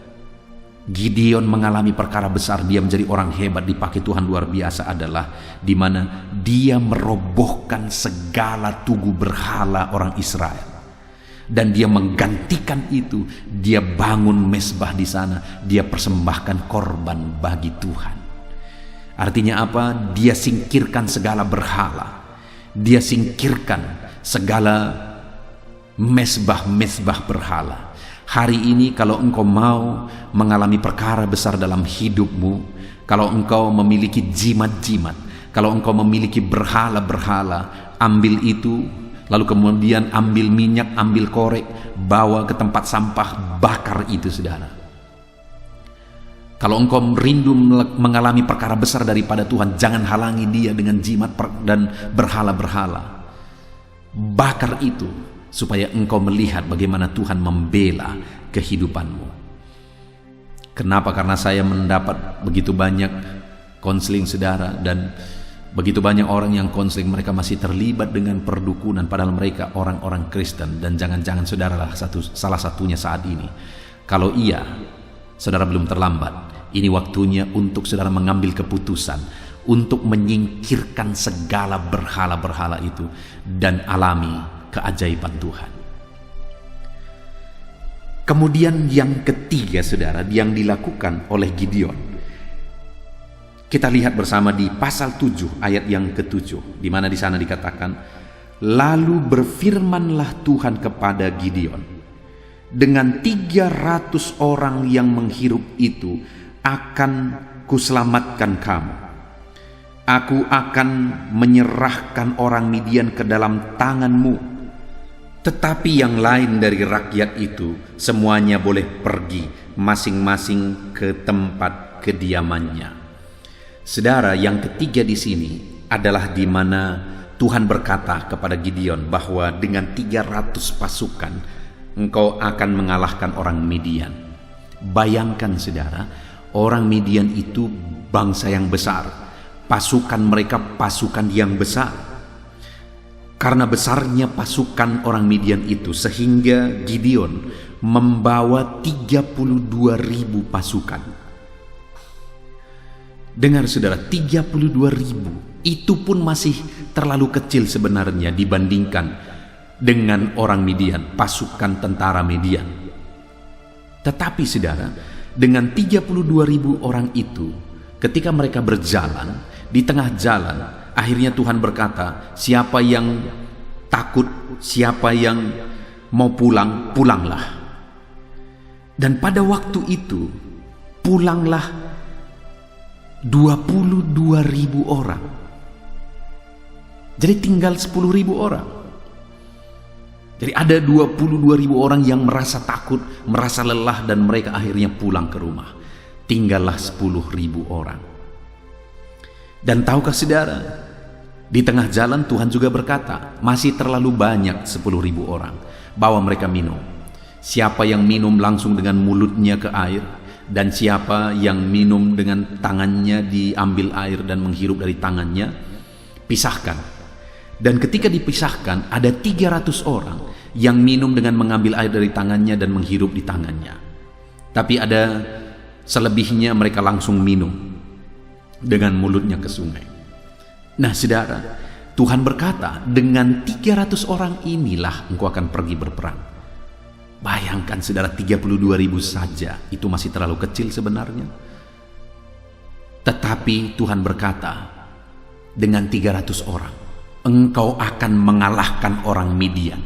Gideon mengalami perkara besar, dia menjadi orang hebat, dipakai Tuhan luar biasa, adalah di mana dia merobohkan segala tugu berhala orang Israel. Dan dia menggantikan itu, dia bangun mezbah di sana, dia persembahkan korban bagi Tuhan. Artinya apa? Dia singkirkan segala berhala. Dia singkirkan segala mezbah-mezbah berhala. Hari ini kalau engkau mau mengalami perkara besar dalam hidupmu, kalau engkau memiliki jimat-jimat, kalau engkau memiliki berhala-berhala, ambil itu, lalu kemudian ambil minyak, ambil korek, bawa ke tempat sampah, bakar itu saudara. Kalau engkau rindu mengalami perkara besar daripada Tuhan, jangan halangi Dia dengan jimat dan berhala-berhala. Bakar itu, supaya engkau melihat bagaimana Tuhan membela kehidupanmu. Kenapa? Karena saya mendapat begitu banyak konseling saudara, dan begitu banyak orang yang konseling, mereka masih terlibat dengan perdukunan, padahal mereka orang-orang Kristen. Dan jangan-jangan saudara lah salah satunya saat ini. Kalau iya, saudara belum terlambat. Ini waktunya untuk saudara mengambil keputusan untuk menyingkirkan segala berhala-berhala itu dan alami keajaiban Tuhan. Kemudian yang ketiga saudara, yang dilakukan oleh Gideon, kita lihat bersama di pasal 7 ayat yang ke-7, di mana di sana dikatakan, lalu berfirmanlah Tuhan kepada Gideon, dengan 300 orang yang menghirup itu akan kuselamatkan kamu. Aku akan menyerahkan orang Midian ke dalam tanganmu. Tetapi yang lain dari rakyat itu semuanya boleh pergi masing-masing ke tempat kediamannya. Saudara, yang ketiga di sini adalah di mana Tuhan berkata kepada Gideon bahwa dengan 300 pasukan engkau akan mengalahkan orang Midian. Bayangkan saudara, orang Midian itu bangsa yang besar. Pasukan mereka pasukan yang besar. Karena besarnya pasukan orang Midian itu, sehingga Gideon membawa 32.000 pasukan. Dengar saudara, 32.000 itu pun masih terlalu kecil sebenarnya dibandingkan dengan orang Midian, pasukan tentara Midian. Tetapi saudara, dengan 32.000 orang itu, ketika mereka berjalan, di tengah jalan, akhirnya Tuhan berkata, siapa yang takut, siapa yang mau pulang, pulanglah. Dan pada waktu itu, pulanglah 22.000 orang. Jadi tinggal 10.000 orang. Jadi ada 22.000 orang yang merasa takut, merasa lelah, dan mereka akhirnya pulang ke rumah. Tinggallah 10.000 orang. Dan tahukah saudara, di tengah jalan Tuhan juga berkata, masih terlalu banyak 10.000 orang, bawa mereka minum. Siapa yang minum langsung dengan mulutnya ke air, dan siapa yang minum dengan tangannya diambil air dan menghirup dari tangannya, pisahkan. Dan ketika dipisahkan, ada 300 orang yang minum dengan mengambil air dari tangannya dan menghirup di tangannya. Tapi ada selebihnya mereka langsung minum dengan mulutnya ke sungai. Nah saudara, Tuhan berkata, dengan 300 orang inilah engkau akan pergi berperang. Bayangkan saudara, 32.000 saja, itu masih terlalu kecil sebenarnya. Tetapi Tuhan berkata, dengan 300 orang, engkau akan mengalahkan orang Midian.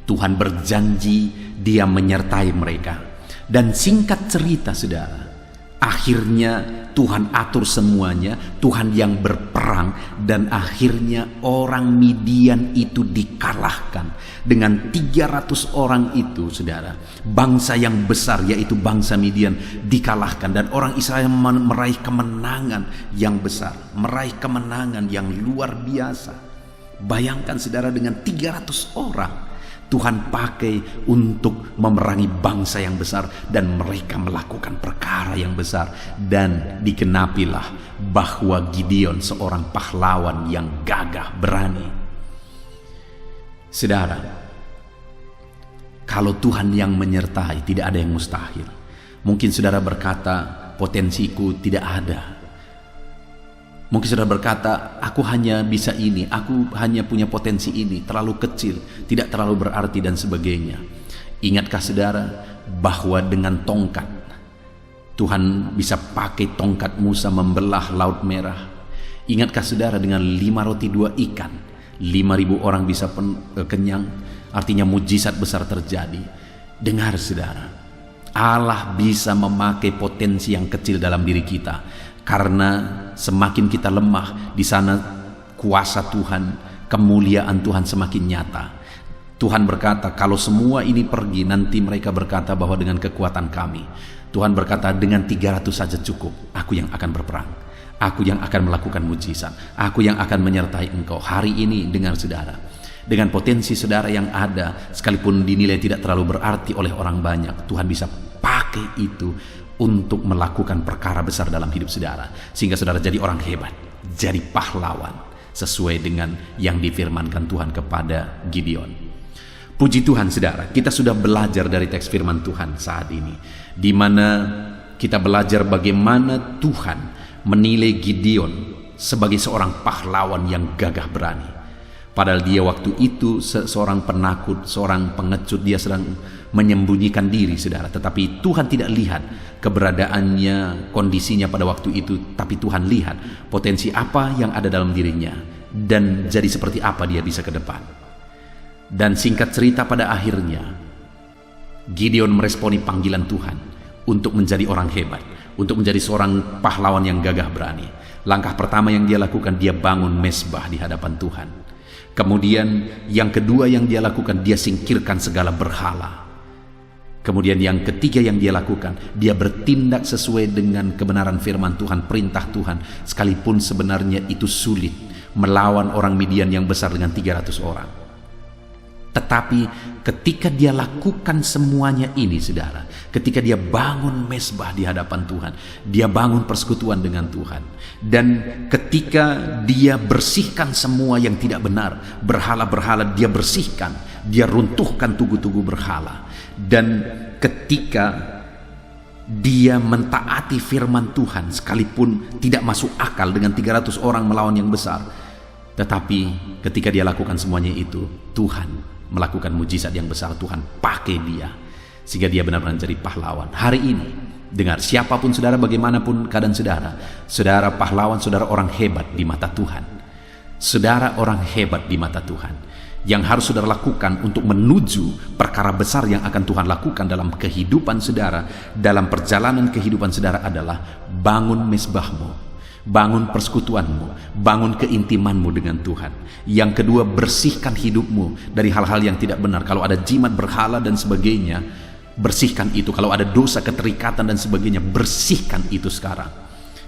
Tuhan berjanji dia menyertai mereka. Dan singkat cerita saudara, akhirnya Tuhan atur semuanya, Tuhan yang berperang, dan akhirnya orang Midian itu dikalahkan. Dengan 300 orang itu saudara, bangsa yang besar yaitu bangsa Midian dikalahkan, dan orang Israel meraih kemenangan yang besar, meraih kemenangan yang luar biasa. Bayangkan saudara, dengan 300 orang Tuhan pakai untuk memerangi bangsa yang besar, dan mereka melakukan perkara yang besar. Dan dikenapilah bahwa Gideon seorang pahlawan yang gagah berani. Saudara, kalau Tuhan yang menyertai, tidak ada yang mustahil. Mungkin saudara berkata, potensiku tidak ada. Mungkin saudara berkata, aku hanya bisa ini, aku hanya punya potensi ini, terlalu kecil, tidak terlalu berarti dan sebagainya. Ingatkah saudara bahwa dengan tongkat, Tuhan bisa pakai tongkat Musa membelah Laut Merah? Ingatkah saudara dengan 5 roti 2 ikan, 5.000 orang bisa kenyang? Artinya mujizat besar terjadi. Dengar saudara, Allah bisa memakai potensi yang kecil dalam diri kita. Karena semakin kita lemah, di sana kuasa Tuhan, kemuliaan Tuhan semakin nyata. Tuhan berkata, kalau semua ini pergi, nanti mereka berkata bahwa dengan kekuatan kami. Tuhan berkata, dengan 300 saja cukup. Aku yang akan berperang, aku yang akan melakukan mujizat, aku yang akan menyertai engkau. Hari ini dengar saudara, dengan potensi saudara yang ada, sekalipun dinilai tidak terlalu berarti oleh orang banyak, Tuhan bisa pakai itu untuk melakukan perkara besar dalam hidup saudara, sehingga saudara jadi orang hebat, jadi pahlawan, sesuai dengan yang difirmankan Tuhan kepada Gideon. Puji Tuhan saudara, kita sudah belajar dari teks firman Tuhan saat ini, di mana kita belajar bagaimana Tuhan menilai Gideon sebagai seorang pahlawan yang gagah berani. Padahal dia waktu itu seorang penakut, seorang pengecut, dia sedang menyembunyikan diri saudara. Tetapi Tuhan tidak lihat keberadaannya, kondisinya pada waktu itu. Tapi Tuhan lihat potensi apa yang ada dalam dirinya, dan jadi seperti apa dia bisa ke depan. Dan singkat cerita, pada akhirnya Gideon meresponi panggilan Tuhan untuk menjadi orang hebat, untuk menjadi seorang pahlawan yang gagah berani. Langkah pertama yang dia lakukan, dia bangun mezbah di hadapan Tuhan. Kemudian yang kedua yang dia lakukan, dia singkirkan segala berhala. Kemudian yang ketiga yang dia lakukan, dia bertindak sesuai dengan kebenaran firman Tuhan, perintah Tuhan, sekalipun sebenarnya itu sulit melawan orang Midian yang besar dengan 300 orang. Tetapi ketika dia lakukan semuanya ini saudara, ketika dia bangun mezbah di hadapan Tuhan, dia bangun persekutuan dengan Tuhan, dan ketika dia bersihkan semua yang tidak benar, berhala-berhala dia bersihkan, dia runtuhkan tugu-tugu berhala, dan ketika dia mentaati firman Tuhan, sekalipun tidak masuk akal dengan 300 orang melawan yang besar, tetapi ketika dia lakukan semuanya itu, Tuhan melakukan mujizat yang besar. Tuhan pakai dia sehingga dia benar-benar jadi pahlawan. Hari ini dengar, siapapun saudara, bagaimanapun keadaan saudara, saudara pahlawan, saudara orang hebat di mata Tuhan. Saudara orang hebat di mata Tuhan. Yang harus saudara lakukan untuk menuju perkara besar yang akan Tuhan lakukan dalam kehidupan saudara, dalam perjalanan kehidupan saudara, adalah bangun mezbahmu, bangun persekutuanmu, bangun keintimanmu dengan Tuhan. Yang kedua, bersihkan hidupmu dari hal-hal yang tidak benar. Kalau ada jimat berhala dan sebagainya, bersihkan itu. Kalau ada dosa, keterikatan dan sebagainya, bersihkan itu sekarang,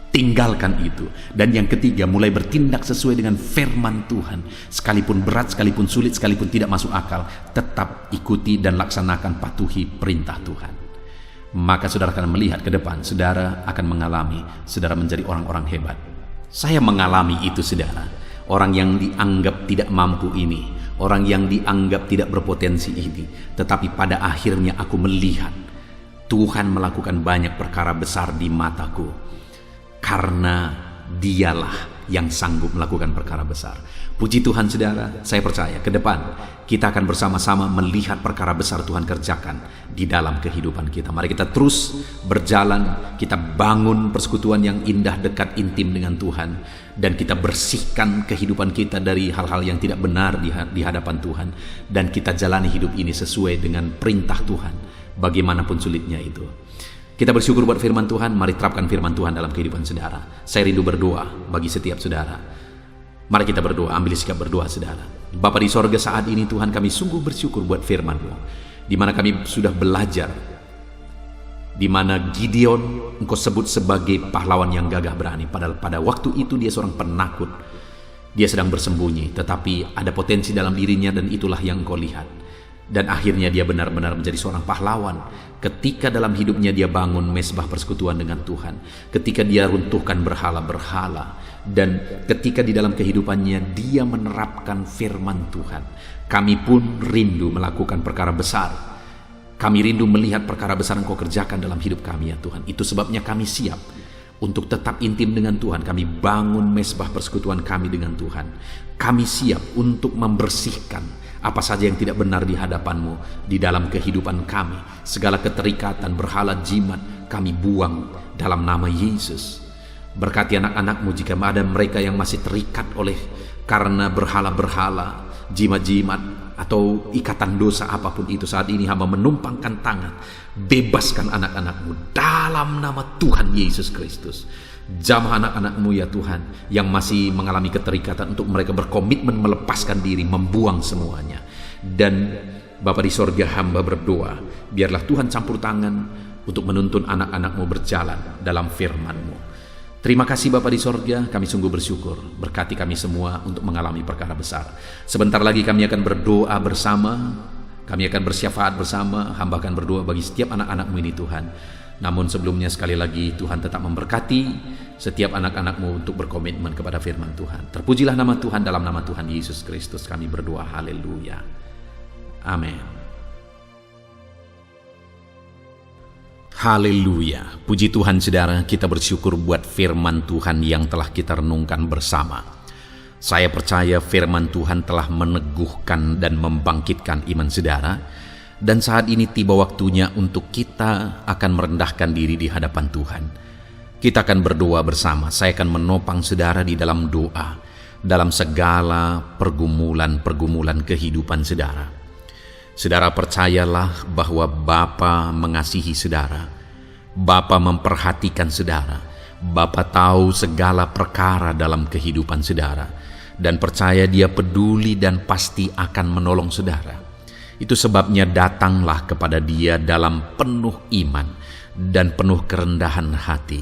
tinggalkan itu. Dan yang ketiga, mulai bertindak sesuai dengan firman Tuhan. Sekalipun berat, sekalipun sulit, sekalipun tidak masuk akal, tetap ikuti dan laksanakan, patuhi perintah Tuhan. Maka saudara akan melihat ke depan, saudara akan mengalami, saudara menjadi orang-orang hebat. Saya mengalami itu saudara. orang yang dianggap tidak mampu ini, orang yang dianggap tidak berpotensi ini, tetapi pada akhirnya aku melihat Tuhan melakukan banyak perkara besar di mataku, karena Dialah yang sanggup melakukan perkara besar. Puji Tuhan saudara, saya percaya ke depan kita akan bersama-sama melihat perkara besar Tuhan kerjakan di dalam kehidupan kita. Mari kita terus berjalan, kita bangun persekutuan yang indah, dekat, intim dengan Tuhan, dan kita bersihkan kehidupan kita dari hal-hal yang tidak benar di hadapan Tuhan, dan kita jalani hidup ini sesuai dengan perintah Tuhan, bagaimanapun sulitnya itu. Kita bersyukur buat firman Tuhan. Mari terapkan firman Tuhan dalam kehidupan saudara. Saya rindu berdoa bagi setiap saudara. Mari kita berdoa, ambil sikap berdoa saudara. Bapa di sorga, saat ini Tuhan kami sungguh bersyukur buat firman-Mu, di mana kami sudah belajar, di mana Gideon Engkau sebut sebagai pahlawan yang gagah berani, padahal pada waktu itu dia seorang penakut. Dia sedang bersembunyi, tetapi ada potensi dalam dirinya, dan itulah yang Engkau lihat. Dan akhirnya dia benar-benar menjadi seorang pahlawan ketika dalam hidupnya dia bangun mesbah persekutuan dengan Tuhan, ketika dia runtuhkan berhala-berhala, dan ketika di dalam kehidupannya dia menerapkan firman Tuhan. Kami pun rindu melakukan perkara besar. Kami rindu melihat perkara besar Engkau kerjakan dalam hidup kami ya Tuhan. Itu sebabnya kami siap untuk tetap intim dengan Tuhan. Kami bangun mesbah persekutuan kami dengan Tuhan. Kami siap untuk membersihkan apa saja yang tidak benar di hadapan-Mu di dalam kehidupan kami. Segala keterikatan, berhala, jimat, kami buang dalam nama Yesus. Berkati anak-anak-Mu jika ada mereka yang masih terikat oleh karena berhala-berhala, jimat-jimat, atau ikatan dosa apapun itu. Saat ini hamba menumpangkan tangan, bebaskan anak-anak-Mu dalam nama Tuhan Yesus Kristus. Jamah anak-anak-Mu ya Tuhan yang masih mengalami keterikatan, untuk mereka berkomitmen melepaskan diri, membuang semuanya. Dan Bapa di sorga, hamba berdoa, biarlah Tuhan campur tangan untuk menuntun anak-anak-Mu berjalan dalam firman-Mu. Terima kasih Bapa di sorga, kami sungguh bersyukur. Berkati kami semua untuk mengalami perkara besar. Sebentar lagi kami akan berdoa bersama, kami akan bersyafaat bersama. Hamba akan berdoa bagi setiap anak-anak-Mu ini Tuhan. Namun sebelumnya sekali lagi Tuhan tetap memberkati setiap anak-anak-Mu untuk berkomitmen kepada firman Tuhan. Terpujilah nama Tuhan, dalam nama Tuhan Yesus Kristus kami berdoa. Haleluya. Amin. Haleluya. Puji Tuhan saudara, kita bersyukur buat firman Tuhan yang telah kita renungkan bersama. Saya percaya firman Tuhan telah meneguhkan dan membangkitkan iman saudara. Dan saat ini tiba waktunya untuk kita akan merendahkan diri di hadapan Tuhan. Kita akan berdoa bersama. Saya akan menopang saudara di dalam doa, dalam segala pergumulan-pergumulan kehidupan saudara. Saudara percayalah bahwa Bapa mengasihi saudara. Bapa memperhatikan saudara. Bapa tahu segala perkara dalam kehidupan saudara. Dan percaya Dia peduli dan pasti akan menolong saudara. Itu sebabnya datanglah kepada Dia dalam penuh iman dan penuh kerendahan hati.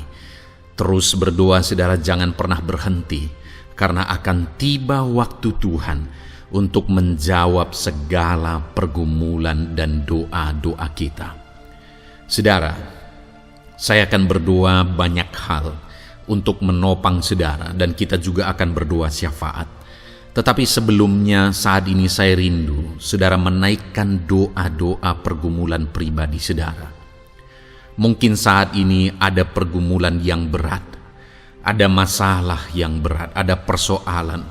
Terus berdoa saudara, jangan pernah berhenti, karena akan tiba waktu Tuhan untuk menjawab segala pergumulan dan doa-doa kita. Saudara, saya akan berdoa banyak hal untuk menopang saudara, dan kita juga akan berdoa syafaat. Tetapi sebelumnya saat ini saya rindu saudara menaikkan doa-doa pergumulan pribadi saudara. Mungkin saat ini ada pergumulan yang berat, ada masalah yang berat, ada persoalan,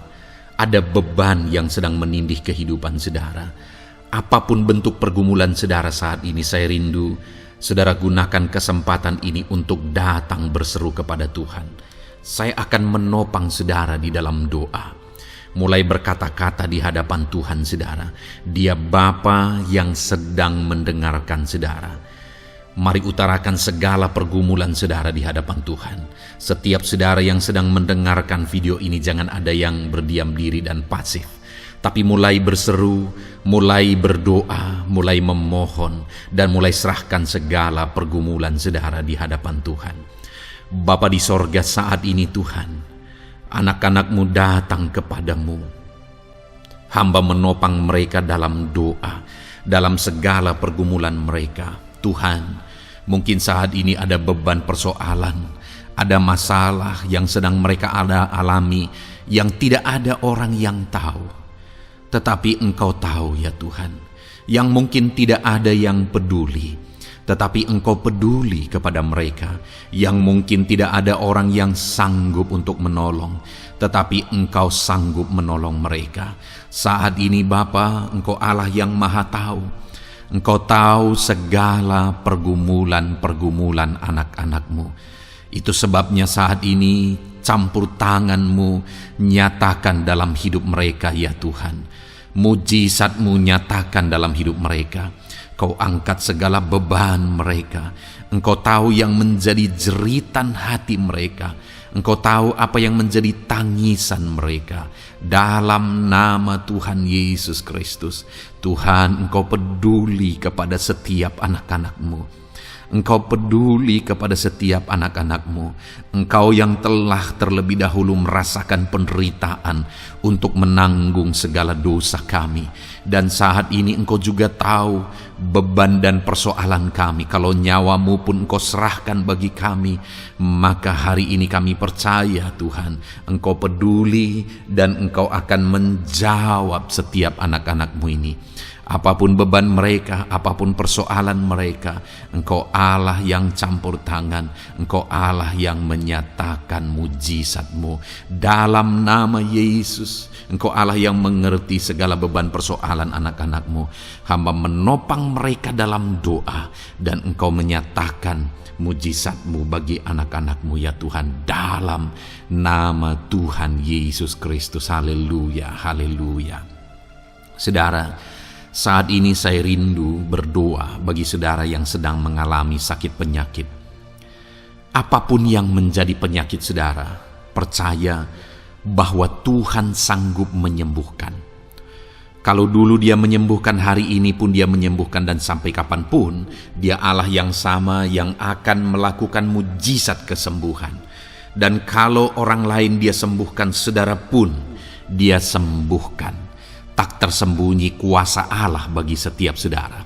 ada beban yang sedang menindih kehidupan saudara. Apapun bentuk pergumulan saudara saat ini, saya rindu saudara gunakan kesempatan ini untuk datang berseru kepada Tuhan. Saya akan menopang saudara di dalam doa. Mulai berkata-kata di hadapan Tuhan saudara. Dia Bapa yang sedang mendengarkan saudara. Mari utarakan segala pergumulan saudara di hadapan Tuhan. Setiap saudara yang sedang mendengarkan video ini, jangan ada yang berdiam diri dan pasif, tapi mulai berseru, mulai berdoa, mulai memohon, dan mulai serahkan segala pergumulan saudara di hadapan Tuhan. Bapa di sorga, saat ini Tuhan, anak-anak-Mu datang kepada-Mu. Hamba menopang mereka dalam doa, dalam segala pergumulan mereka. Tuhan, mungkin saat ini ada beban persoalan, ada masalah yang sedang mereka alami, yang tidak ada orang yang tahu. Tetapi Engkau tahu ya Tuhan, yang mungkin tidak ada yang peduli, tetapi Engkau peduli kepada mereka, yang mungkin tidak ada orang yang sanggup untuk menolong, tetapi Engkau sanggup menolong mereka. Saat ini Bapa, Engkau Allah yang Maha Tahu. Engkau tahu segala pergumulan-pergumulan anak-anak-Mu. Itu sebabnya saat ini campur tangan-Mu nyatakan dalam hidup mereka ya Tuhan. Mujizat-Mu nyatakan dalam hidup mereka. Kau angkat segala beban mereka. Engkau tahu yang menjadi jeritan hati mereka. Engkau tahu apa yang menjadi tangisan mereka. Dalam nama Tuhan Yesus Kristus, Tuhan, Engkau peduli kepada setiap anak-anak-Mu. Engkau peduli kepada setiap anak-anak-Mu. Engkau yang telah terlebih dahulu merasakan penderitaan untuk menanggung segala dosa kami. Dan saat ini Engkau juga tahu beban dan persoalan kami. Kalau nyawa-Mu pun Engkau serahkan bagi kami, maka hari ini kami percaya Tuhan, Engkau peduli dan Engkau akan menjawab setiap anak-anak-Mu ini. Apapun beban mereka, apapun persoalan mereka, Engkau Allah yang campur tangan, Engkau Allah yang menyatakan mujizat-Mu. Dalam nama Yesus, Engkau Allah yang mengerti segala beban persoalan anak-anak-Mu. Hamba menopang mereka dalam doa, dan Engkau menyatakan mujizat-Mu bagi anak-anak-Mu ya Tuhan. Dalam nama Tuhan Yesus Kristus. Haleluya, haleluya. Saudara, saat ini saya rindu berdoa bagi saudara yang sedang mengalami sakit penyakit. Apapun yang menjadi penyakit saudara, percaya bahwa Tuhan sanggup menyembuhkan. Kalau dulu Dia menyembuhkan, hari ini pun Dia menyembuhkan, dan sampai kapanpun Dia Allah yang sama yang akan melakukan mujizat kesembuhan. Dan kalau orang lain Dia sembuhkan, saudara pun Dia sembuhkan. Tak tersembunyi kuasa Allah bagi setiap saudara.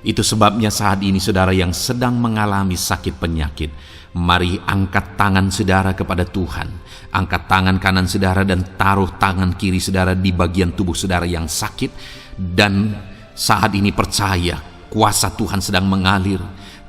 Itu sebabnya saat ini saudara yang sedang mengalami sakit penyakit, mari angkat tangan saudara kepada Tuhan. Angkat tangan kanan saudara dan taruh tangan kiri saudara di bagian tubuh saudara yang sakit. Dan saat ini percaya kuasa Tuhan sedang mengalir.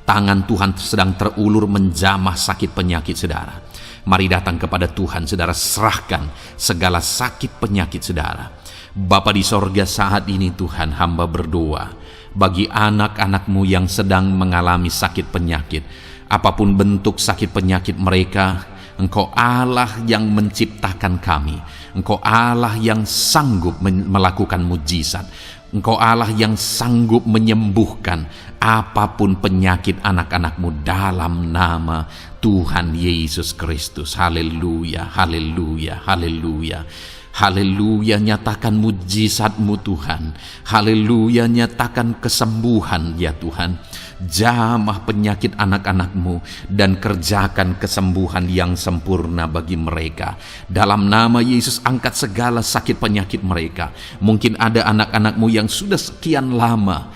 Tangan Tuhan sedang terulur menjamah sakit penyakit saudara. Mari datang kepada Tuhan saudara, serahkan segala sakit penyakit saudara. Bapa di sorga, saat ini Tuhan, hamba berdoa bagi anak-anak-Mu yang sedang mengalami sakit penyakit. Apapun bentuk sakit penyakit mereka, Engkau Allah yang menciptakan kami. Engkau Allah yang sanggup melakukan mujizat. Engkau Allah yang sanggup menyembuhkan apapun penyakit anak-anak-Mu dalam nama Tuhan Yesus Kristus. Haleluya, haleluya, haleluya. Haleluya, nyatakan mujizat-Mu Tuhan. Haleluya, nyatakan kesembuhan ya Tuhan. Jamah penyakit anak-anak-Mu dan kerjakan kesembuhan yang sempurna bagi mereka. Dalam nama Yesus, angkat segala sakit penyakit mereka. Mungkin ada anak-anak-Mu yang sudah sekian lama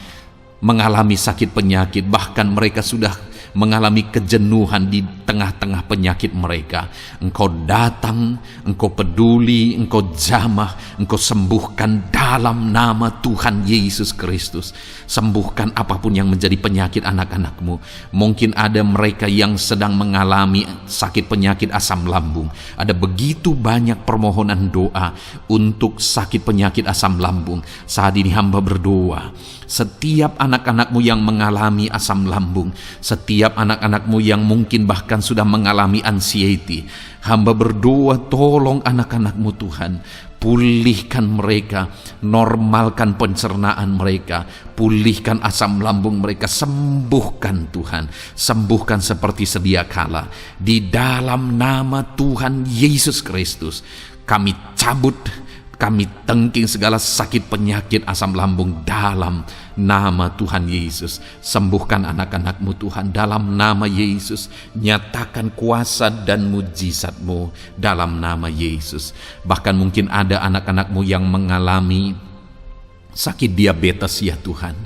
mengalami sakit penyakit, bahkan mereka sudah mengalami kejenuhan di tengah-tengah penyakit mereka. Engkau datang, Engkau peduli, Engkau jamah, Engkau sembuhkan dalam nama Tuhan Yesus Kristus. Sembuhkan apapun yang menjadi penyakit anak-anak-Mu. Mungkin ada mereka yang sedang mengalami sakit penyakit asam lambung. Ada begitu banyak permohonan doa untuk sakit penyakit asam lambung. Saat ini hamba berdoa, setiap anak-anak-Mu yang mengalami asam lambung, setiap anak-anak-Mu yang mungkin bahkan sudah mengalami anxiety, hamba berdoa, tolong anak-anak-Mu Tuhan, pulihkan mereka, normalkan pencernaan mereka, pulihkan asam lambung mereka, sembuhkan Tuhan, sembuhkan seperti sedia kala. Di dalam nama Tuhan Yesus Kristus, kami cabut, kami tengking segala sakit penyakit asam lambung dalam nama Tuhan Yesus. Sembuhkan anak-anak-Mu Tuhan dalam nama Yesus. Nyatakan kuasa dan mujizat-Mu dalam nama Yesus. Bahkan mungkin ada anak-anak-Mu yang mengalami sakit diabetes ya Tuhan,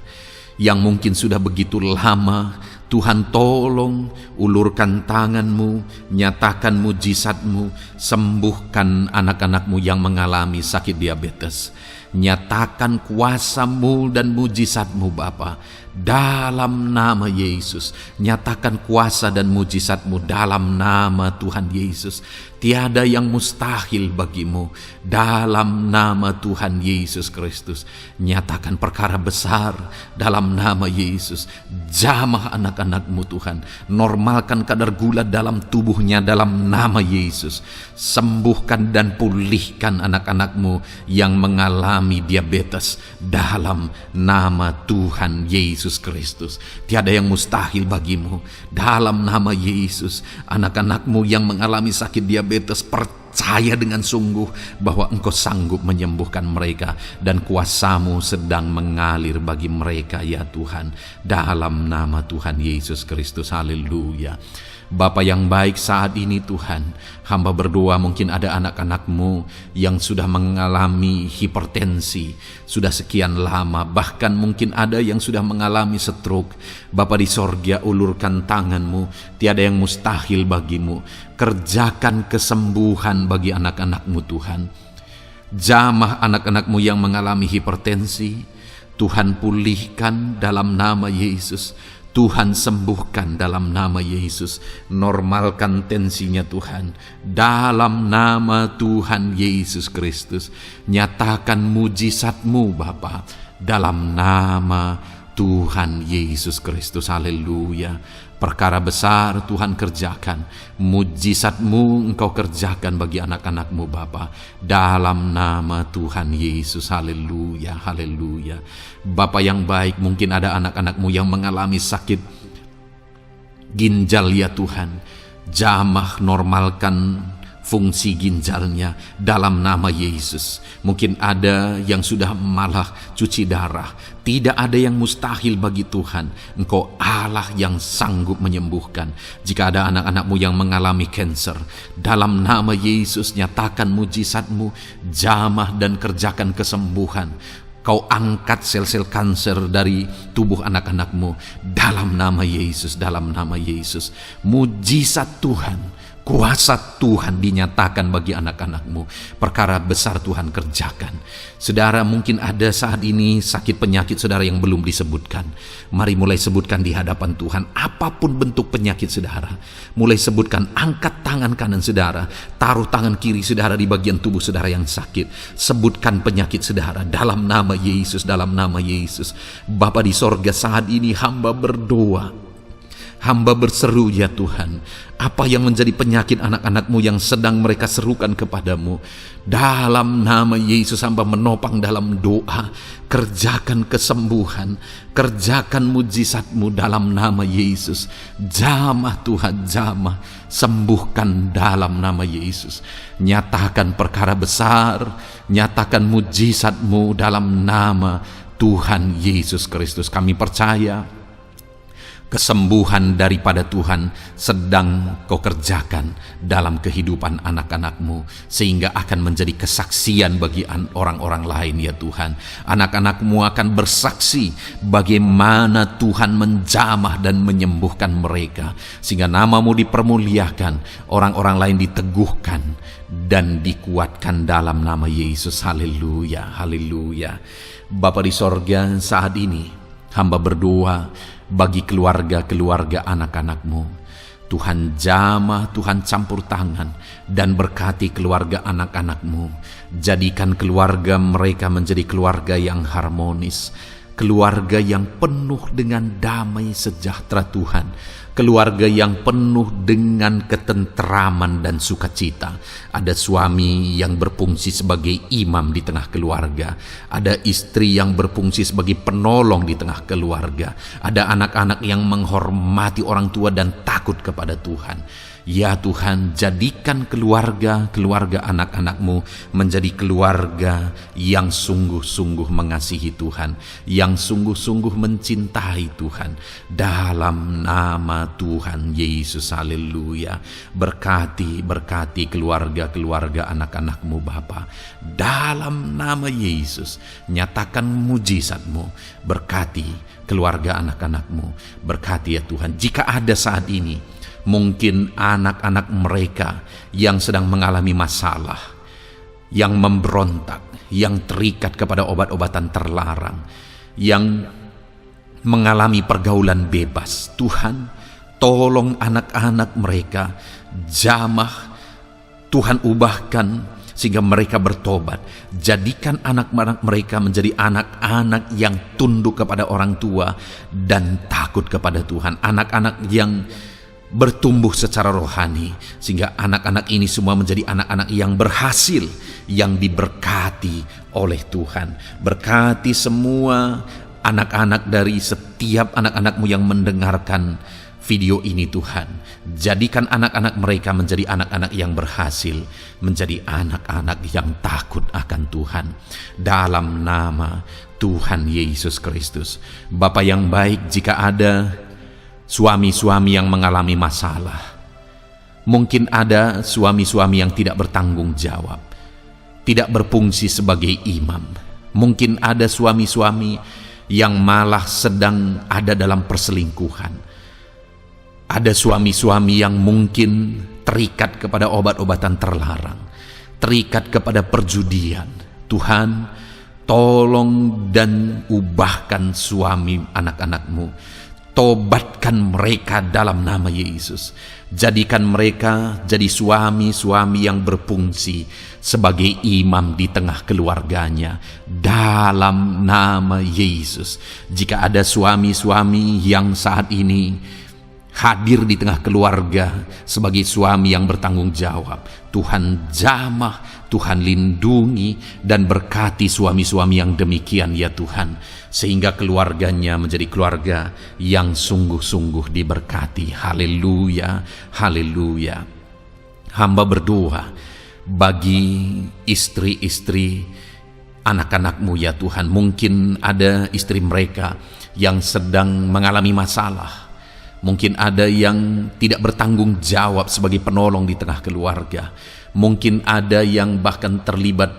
yang mungkin sudah begitu lama Tuhan tolong, ulurkan tangan-Mu, nyatakan mujizat-Mu, sembuhkan anak-anak-Mu yang mengalami sakit diabetes. Nyatakan kuasa-Mu dan mujizat-Mu Bapa, dalam nama Yesus. Nyatakan kuasa dan mujizat-Mu dalam nama Tuhan Yesus. Tiada yang mustahil bagi-Mu, dalam nama Tuhan Yesus Kristus. Nyatakan perkara besar dalam nama Yesus. Jamah anak-anak-Mu Tuhan, normalkan kadar gula dalam tubuhnya dalam nama Yesus. Sembuhkan dan pulihkan anak-anak-Mu yang mengalami diabetes dalam nama Tuhan Yesus Kristus. Tiada yang mustahil bagi-Mu, dalam nama Yesus. Anak-anak-Mu yang mengalami sakit diabetes, percaya dengan sungguh bahwa Engkau sanggup menyembuhkan mereka dan kuasa-Mu sedang mengalir bagi mereka ya Tuhan, dalam nama Tuhan Yesus Kristus. Haleluya. Bapa yang baik, saat ini Tuhan, hamba berdoa mungkin ada anak-anak-Mu yang sudah mengalami hipertensi sudah sekian lama, bahkan mungkin ada yang sudah mengalami stroke. Bapa di sorga, ulurkan tangan-Mu, tiada yang mustahil bagi-Mu. Kerjakan kesembuhan bagi anak-anak-Mu Tuhan. Jamah anak-anak-Mu yang mengalami hipertensi, Tuhan pulihkan dalam nama Yesus. Tuhan sembuhkan dalam nama Yesus. Normalkan tensinya Tuhan, dalam nama Tuhan Yesus Kristus. Nyatakan mujizat-Mu Bapa, dalam nama Tuhan Yesus Kristus. Haleluya. Perkara besar Tuhan kerjakan, mujizat-Mu Engkau kerjakan bagi anak-anak-Mu Bapa, dalam nama Tuhan Yesus. Haleluya, haleluya. Bapa yang baik, mungkin ada anak-anak-Mu yang mengalami sakit ginjal ya Tuhan. Jamah, normalkan fungsi ginjalnya dalam nama Yesus. Mungkin ada yang sudah malah cuci darah. Tidak ada yang mustahil bagi Tuhan. Engkau Allah yang sanggup menyembuhkan. Jika ada anak-anak-Mu yang mengalami kanker, dalam nama Yesus nyatakan mujizat-Mu, jamah dan kerjakan kesembuhan. Kau angkat sel-sel kanker dari tubuh anak-anak-Mu dalam nama Yesus, dalam nama Yesus. Mujizat Tuhan, kuasa Tuhan dinyatakan bagi anak-anak-Mu. Perkara besar Tuhan kerjakan. Saudara, mungkin ada saat ini sakit penyakit saudara yang belum disebutkan. Mari mulai sebutkan di hadapan Tuhan. Apapun bentuk penyakit saudara, mulai sebutkan. Angkat tangan kanan saudara, taruh tangan kiri saudara di bagian tubuh saudara yang sakit. Sebutkan penyakit saudara dalam nama Yesus, dalam nama Yesus. Bapa di sorga, saat ini hamba berdoa, hamba berseru ya Tuhan, apa yang menjadi penyakit anak-anak-Mu yang sedang mereka serukan kepadamu, dalam nama Yesus hamba menopang dalam doa. Kerjakan kesembuhan, kerjakan mujizat-Mu dalam nama Yesus. Jamah Tuhan, jamah, sembuhkan dalam nama Yesus. Nyatakan perkara besar, nyatakan mujizat-Mu dalam nama Tuhan Yesus Kristus. Kami percaya kesembuhan daripada Tuhan sedang Kau kerjakan dalam kehidupan anak-anak-Mu, sehingga akan menjadi kesaksian bagi orang-orang lain ya Tuhan. Anak-anak-Mu akan bersaksi bagaimana Tuhan menjamah dan menyembuhkan mereka, sehingga nama-Mu dipermuliakan, orang-orang lain diteguhkan dan dikuatkan dalam nama Yesus. Haleluya, haleluya. Bapa di sorga, saat ini hamba berdoa bagi keluarga-keluarga anak-anak-Mu. Tuhan jamah, Tuhan campur tangan dan berkati keluarga anak-anak-Mu. Jadikan keluarga mereka menjadi keluarga yang harmonis, keluarga yang penuh dengan damai sejahtera Tuhan, keluarga yang penuh dengan ketenteraman dan sukacita. Ada suami yang berfungsi sebagai imam di tengah keluarga, ada istri yang berfungsi sebagai penolong di tengah keluarga, ada anak-anak yang menghormati orang tua dan takut kepada Tuhan. Ya Tuhan, jadikan keluarga anak-anak-Mu menjadi keluarga yang sungguh-sungguh mengasihi Tuhan, yang sungguh-sungguh mencintai Tuhan, dalam nama nama Tuhan Yesus. Haleluya. Berkati keluarga-keluarga anak-anak-Mu Bapa. Dalam nama Yesus, nyatakan mujizat-Mu. Berkati keluarga anak-anak-Mu. Berkati ya Tuhan. Jika ada saat ini mungkin anak-anak mereka yang sedang mengalami masalah, yang memberontak, yang terikat kepada obat-obatan terlarang, yang mengalami pergaulan bebas, Tuhan, tolong anak-anak mereka, jamah, Tuhan ubahkan sehingga mereka bertobat. Jadikan anak-anak mereka menjadi anak-anak yang tunduk kepada orang tua dan takut kepada Tuhan. Anak-anak yang bertumbuh secara rohani, sehingga anak-anak ini semua menjadi anak-anak yang berhasil, yang diberkati oleh Tuhan. Berkati semua anak-anak dari setiap anak-anak-Mu yang mendengarkan video ini Tuhan. Jadikan anak-anak mereka menjadi anak-anak yang berhasil, menjadi anak-anak yang takut akan Tuhan. Dalam nama Tuhan Yesus Kristus. Bapa yang baik, jika ada suami-suami yang mengalami masalah, mungkin ada suami-suami yang tidak bertanggung jawab, tidak berfungsi sebagai imam. Mungkin ada suami-suami yang malah sedang ada dalam perselingkuhan. Ada suami-suami yang mungkin terikat kepada obat-obatan terlarang, terikat kepada perjudian. Tuhan, tolong dan ubahkan suami anak-anak-Mu. Tobatkan mereka dalam nama Yesus. Jadikan mereka jadi suami-suami yang berfungsi sebagai imam di tengah keluarganya. Dalam nama Yesus. Jika ada suami-suami yang saat ini hadir di tengah keluarga sebagai suami yang bertanggung jawab, Tuhan jamah, Tuhan lindungi dan berkati suami-suami yang demikian ya Tuhan, sehingga keluarganya menjadi keluarga yang sungguh-sungguh diberkati. Haleluya, haleluya. Hamba berdoa bagi istri-istri anak-anak-Mu ya Tuhan. Mungkin ada istri mereka yang sedang mengalami masalah. Mungkin ada yang tidak bertanggung jawab sebagai penolong di tengah keluarga. Mungkin ada yang bahkan terlibat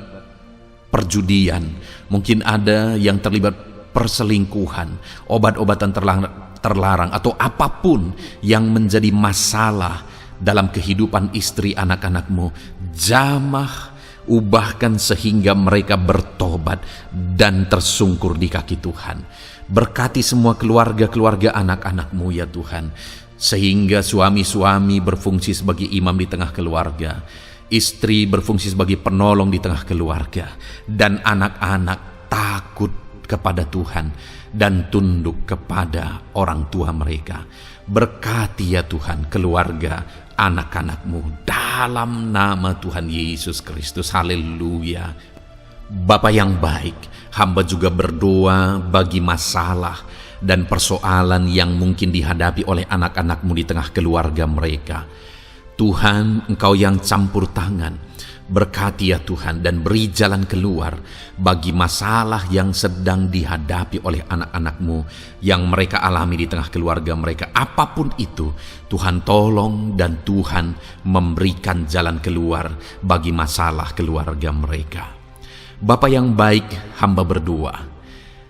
perjudian. Mungkin ada yang terlibat perselingkuhan, obat-obatan terlarang, atau apapun yang menjadi masalah dalam kehidupan istri anak-anak-Mu. Jamah, ubahkan sehingga mereka bertobat dan tersungkur di kaki Tuhan. Berkati semua keluarga-keluarga anak-anak-Mu ya Tuhan, sehingga suami-suami berfungsi sebagai imam di tengah keluarga, istri berfungsi sebagai penolong di tengah keluarga, dan anak-anak takut kepada Tuhan dan tunduk kepada orang tua mereka. Berkati ya Tuhan keluarga anak-anak-Mu dalam nama Tuhan Yesus Kristus. Haleluya. Bapa yang baik, hamba juga berdoa bagi masalah dan persoalan yang mungkin dihadapi oleh anak-anak-Mu di tengah keluarga mereka. Tuhan, Engkau yang campur tangan, berkati ya Tuhan dan beri jalan keluar bagi masalah yang sedang dihadapi oleh anak-anak-Mu yang mereka alami di tengah keluarga mereka. Apapun itu, Tuhan tolong dan Tuhan memberikan jalan keluar bagi masalah keluarga mereka. Bapa yang baik, hamba berdoa,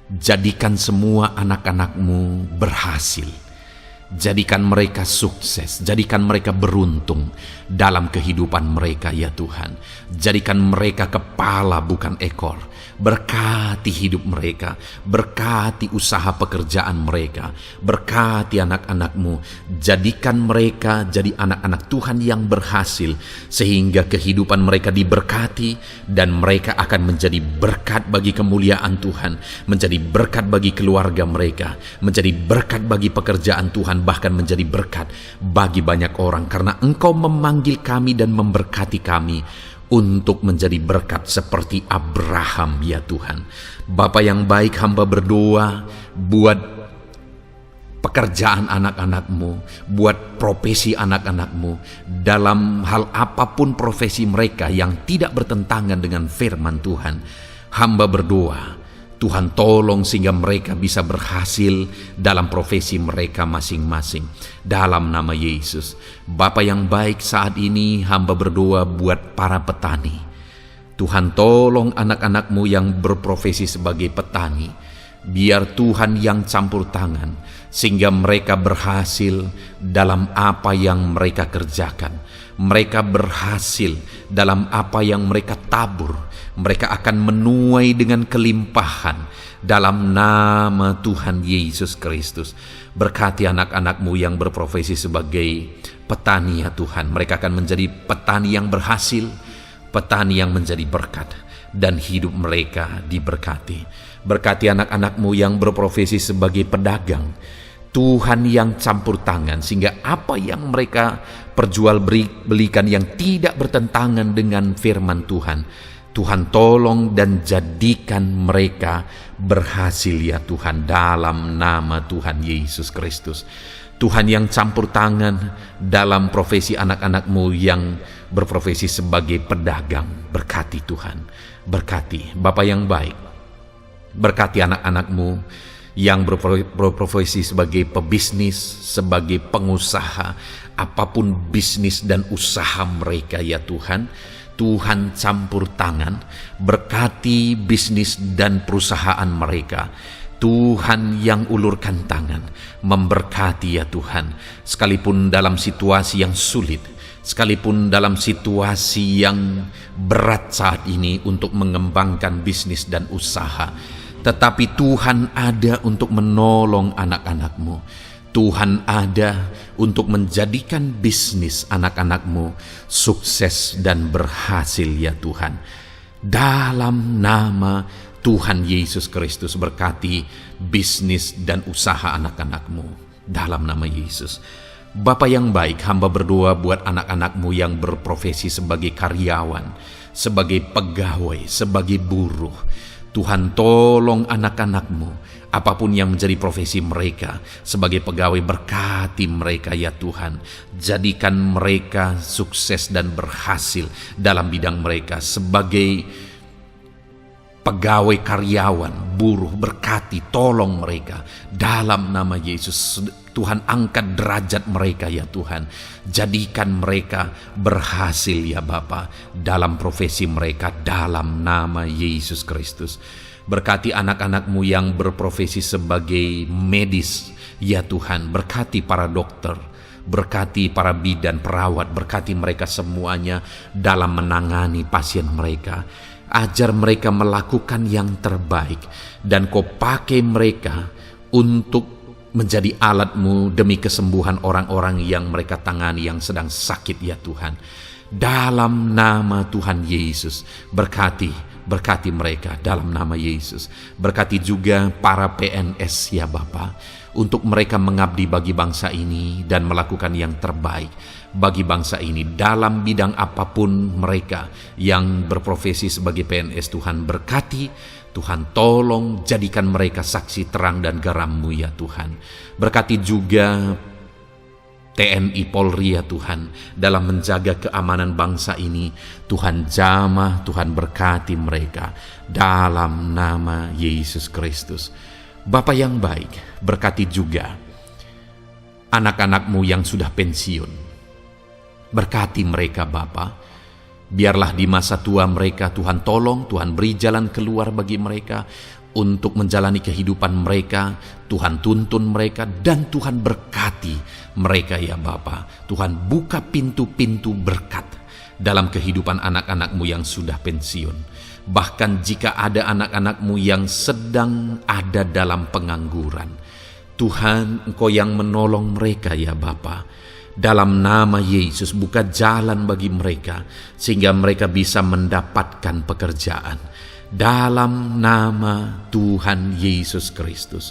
jadikan semua anak-anak-Mu berhasil. Jadikan mereka sukses, jadikan mereka beruntung dalam kehidupan mereka ya Tuhan. Jadikan mereka kepala bukan ekor. Berkati hidup mereka, berkati usaha pekerjaan mereka, berkati anak-anak-Mu. Jadikan mereka jadi anak-anak Tuhan yang berhasil, sehingga kehidupan mereka diberkati dan mereka akan menjadi berkat bagi kemuliaan Tuhan, menjadi berkat bagi keluarga mereka, menjadi berkat bagi pekerjaan Tuhan, bahkan menjadi berkat bagi banyak orang, karena Engkau memanggil kami dan memberkati kami untuk menjadi berkat seperti Abraham ya Tuhan. Bapa yang baik, hamba berdoa buat pekerjaan anak-anak-Mu, buat profesi anak-anak-Mu, dalam hal apapun profesi mereka yang tidak bertentangan dengan firman Tuhan. Hamba berdoa, Tuhan tolong sehingga mereka bisa berhasil dalam profesi mereka masing-masing. Dalam nama Yesus. Bapa yang baik, saat ini hamba berdoa buat para petani. Tuhan tolong anak-anak-Mu yang berprofesi sebagai petani. Biar Tuhan yang campur tangan, sehingga mereka berhasil dalam apa yang mereka kerjakan. Mereka berhasil dalam apa yang mereka tabur. Mereka akan menuai dengan kelimpahan dalam nama Tuhan Yesus Kristus. Berkati anak-anak-Mu yang berprofesi sebagai petani ya Tuhan. Mereka akan menjadi petani yang berhasil, petani yang menjadi berkat, dan hidup mereka diberkati. Berkati anak-anak-Mu yang berprofesi sebagai pedagang. Tuhan yang campur tangan, sehingga apa yang mereka perjualbelikan yang tidak bertentangan dengan firman Tuhan, Tuhan tolong dan jadikan mereka berhasil ya Tuhan, dalam nama Tuhan Yesus Kristus. Tuhan yang campur tangan dalam profesi anak-anak-Mu yang berprofesi sebagai pedagang. Berkati Tuhan, berkati Bapa yang baik. Berkati anak-anak-Mu yang berprofesi sebagai pebisnis, sebagai pengusaha, apapun bisnis dan usaha mereka ya Tuhan. Tuhan campur tangan, berkati bisnis dan perusahaan mereka. Tuhan yang ulurkan tangan, memberkati ya Tuhan. Sekalipun dalam situasi yang sulit, sekalipun dalam situasi yang berat saat ini untuk mengembangkan bisnis dan usaha, tetapi Tuhan ada untuk menolong anak-anak-Mu. Tuhan ada untuk menjadikan bisnis anak-anak-Mu sukses dan berhasil ya Tuhan. Dalam nama Tuhan Yesus Kristus, berkati bisnis dan usaha anak-anak-Mu. Dalam nama Yesus. Bapa yang baik, hamba berdoa buat anak-anak-Mu yang berprofesi sebagai karyawan, sebagai pegawai, sebagai buruh. Tuhan tolong anak-anak-Mu, apapun yang menjadi profesi mereka, sebagai pegawai berkati mereka ya Tuhan. Jadikan mereka sukses dan berhasil dalam bidang mereka. Sebagai pegawai karyawan, buruh, berkati, tolong mereka. Dalam nama Yesus, Tuhan angkat derajat mereka ya Tuhan. Jadikan mereka berhasil ya Bapa dalam profesi mereka, dalam nama Yesus Kristus. Berkati anak-anak-Mu yang berprofesi sebagai medis ya Tuhan. Berkati para dokter, berkati para bidan, perawat, berkati mereka semuanya dalam menangani pasien mereka. Ajar mereka melakukan yang terbaik, dan Kau pakai mereka untuk menjadi alat-Mu demi kesembuhan orang-orang yang mereka tangani yang sedang sakit ya Tuhan. Dalam nama Tuhan Yesus, berkati mereka dalam nama Yesus. Berkati juga para PNS ya Bapa, untuk mereka mengabdi bagi bangsa ini dan melakukan yang terbaik bagi bangsa ini dalam bidang apapun mereka yang berprofesi sebagai PNS. Tuhan berkati, Tuhan tolong jadikan mereka saksi terang dan garam-Mu ya Tuhan. Berkati juga TNI Polri ya Tuhan dalam menjaga keamanan bangsa ini. Tuhan jamah, Tuhan berkati mereka dalam nama Yesus Kristus. Bapa yang baik, berkati juga anak-anak-Mu yang sudah pensiun. Berkati mereka Bapa. Biarlah di masa tua mereka Tuhan tolong, Tuhan beri jalan keluar bagi mereka untuk menjalani kehidupan mereka. Tuhan tuntun mereka dan Tuhan berkati mereka ya Bapa. Tuhan buka pintu-pintu berkat dalam kehidupan anak-anak-Mu yang sudah pensiun. Bahkan jika ada anak-anak-Mu yang sedang ada dalam pengangguran, Tuhan Engkau yang menolong mereka ya Bapa. Dalam nama Yesus, buka jalan bagi mereka sehingga mereka bisa mendapatkan pekerjaan. Dalam nama Tuhan Yesus Kristus.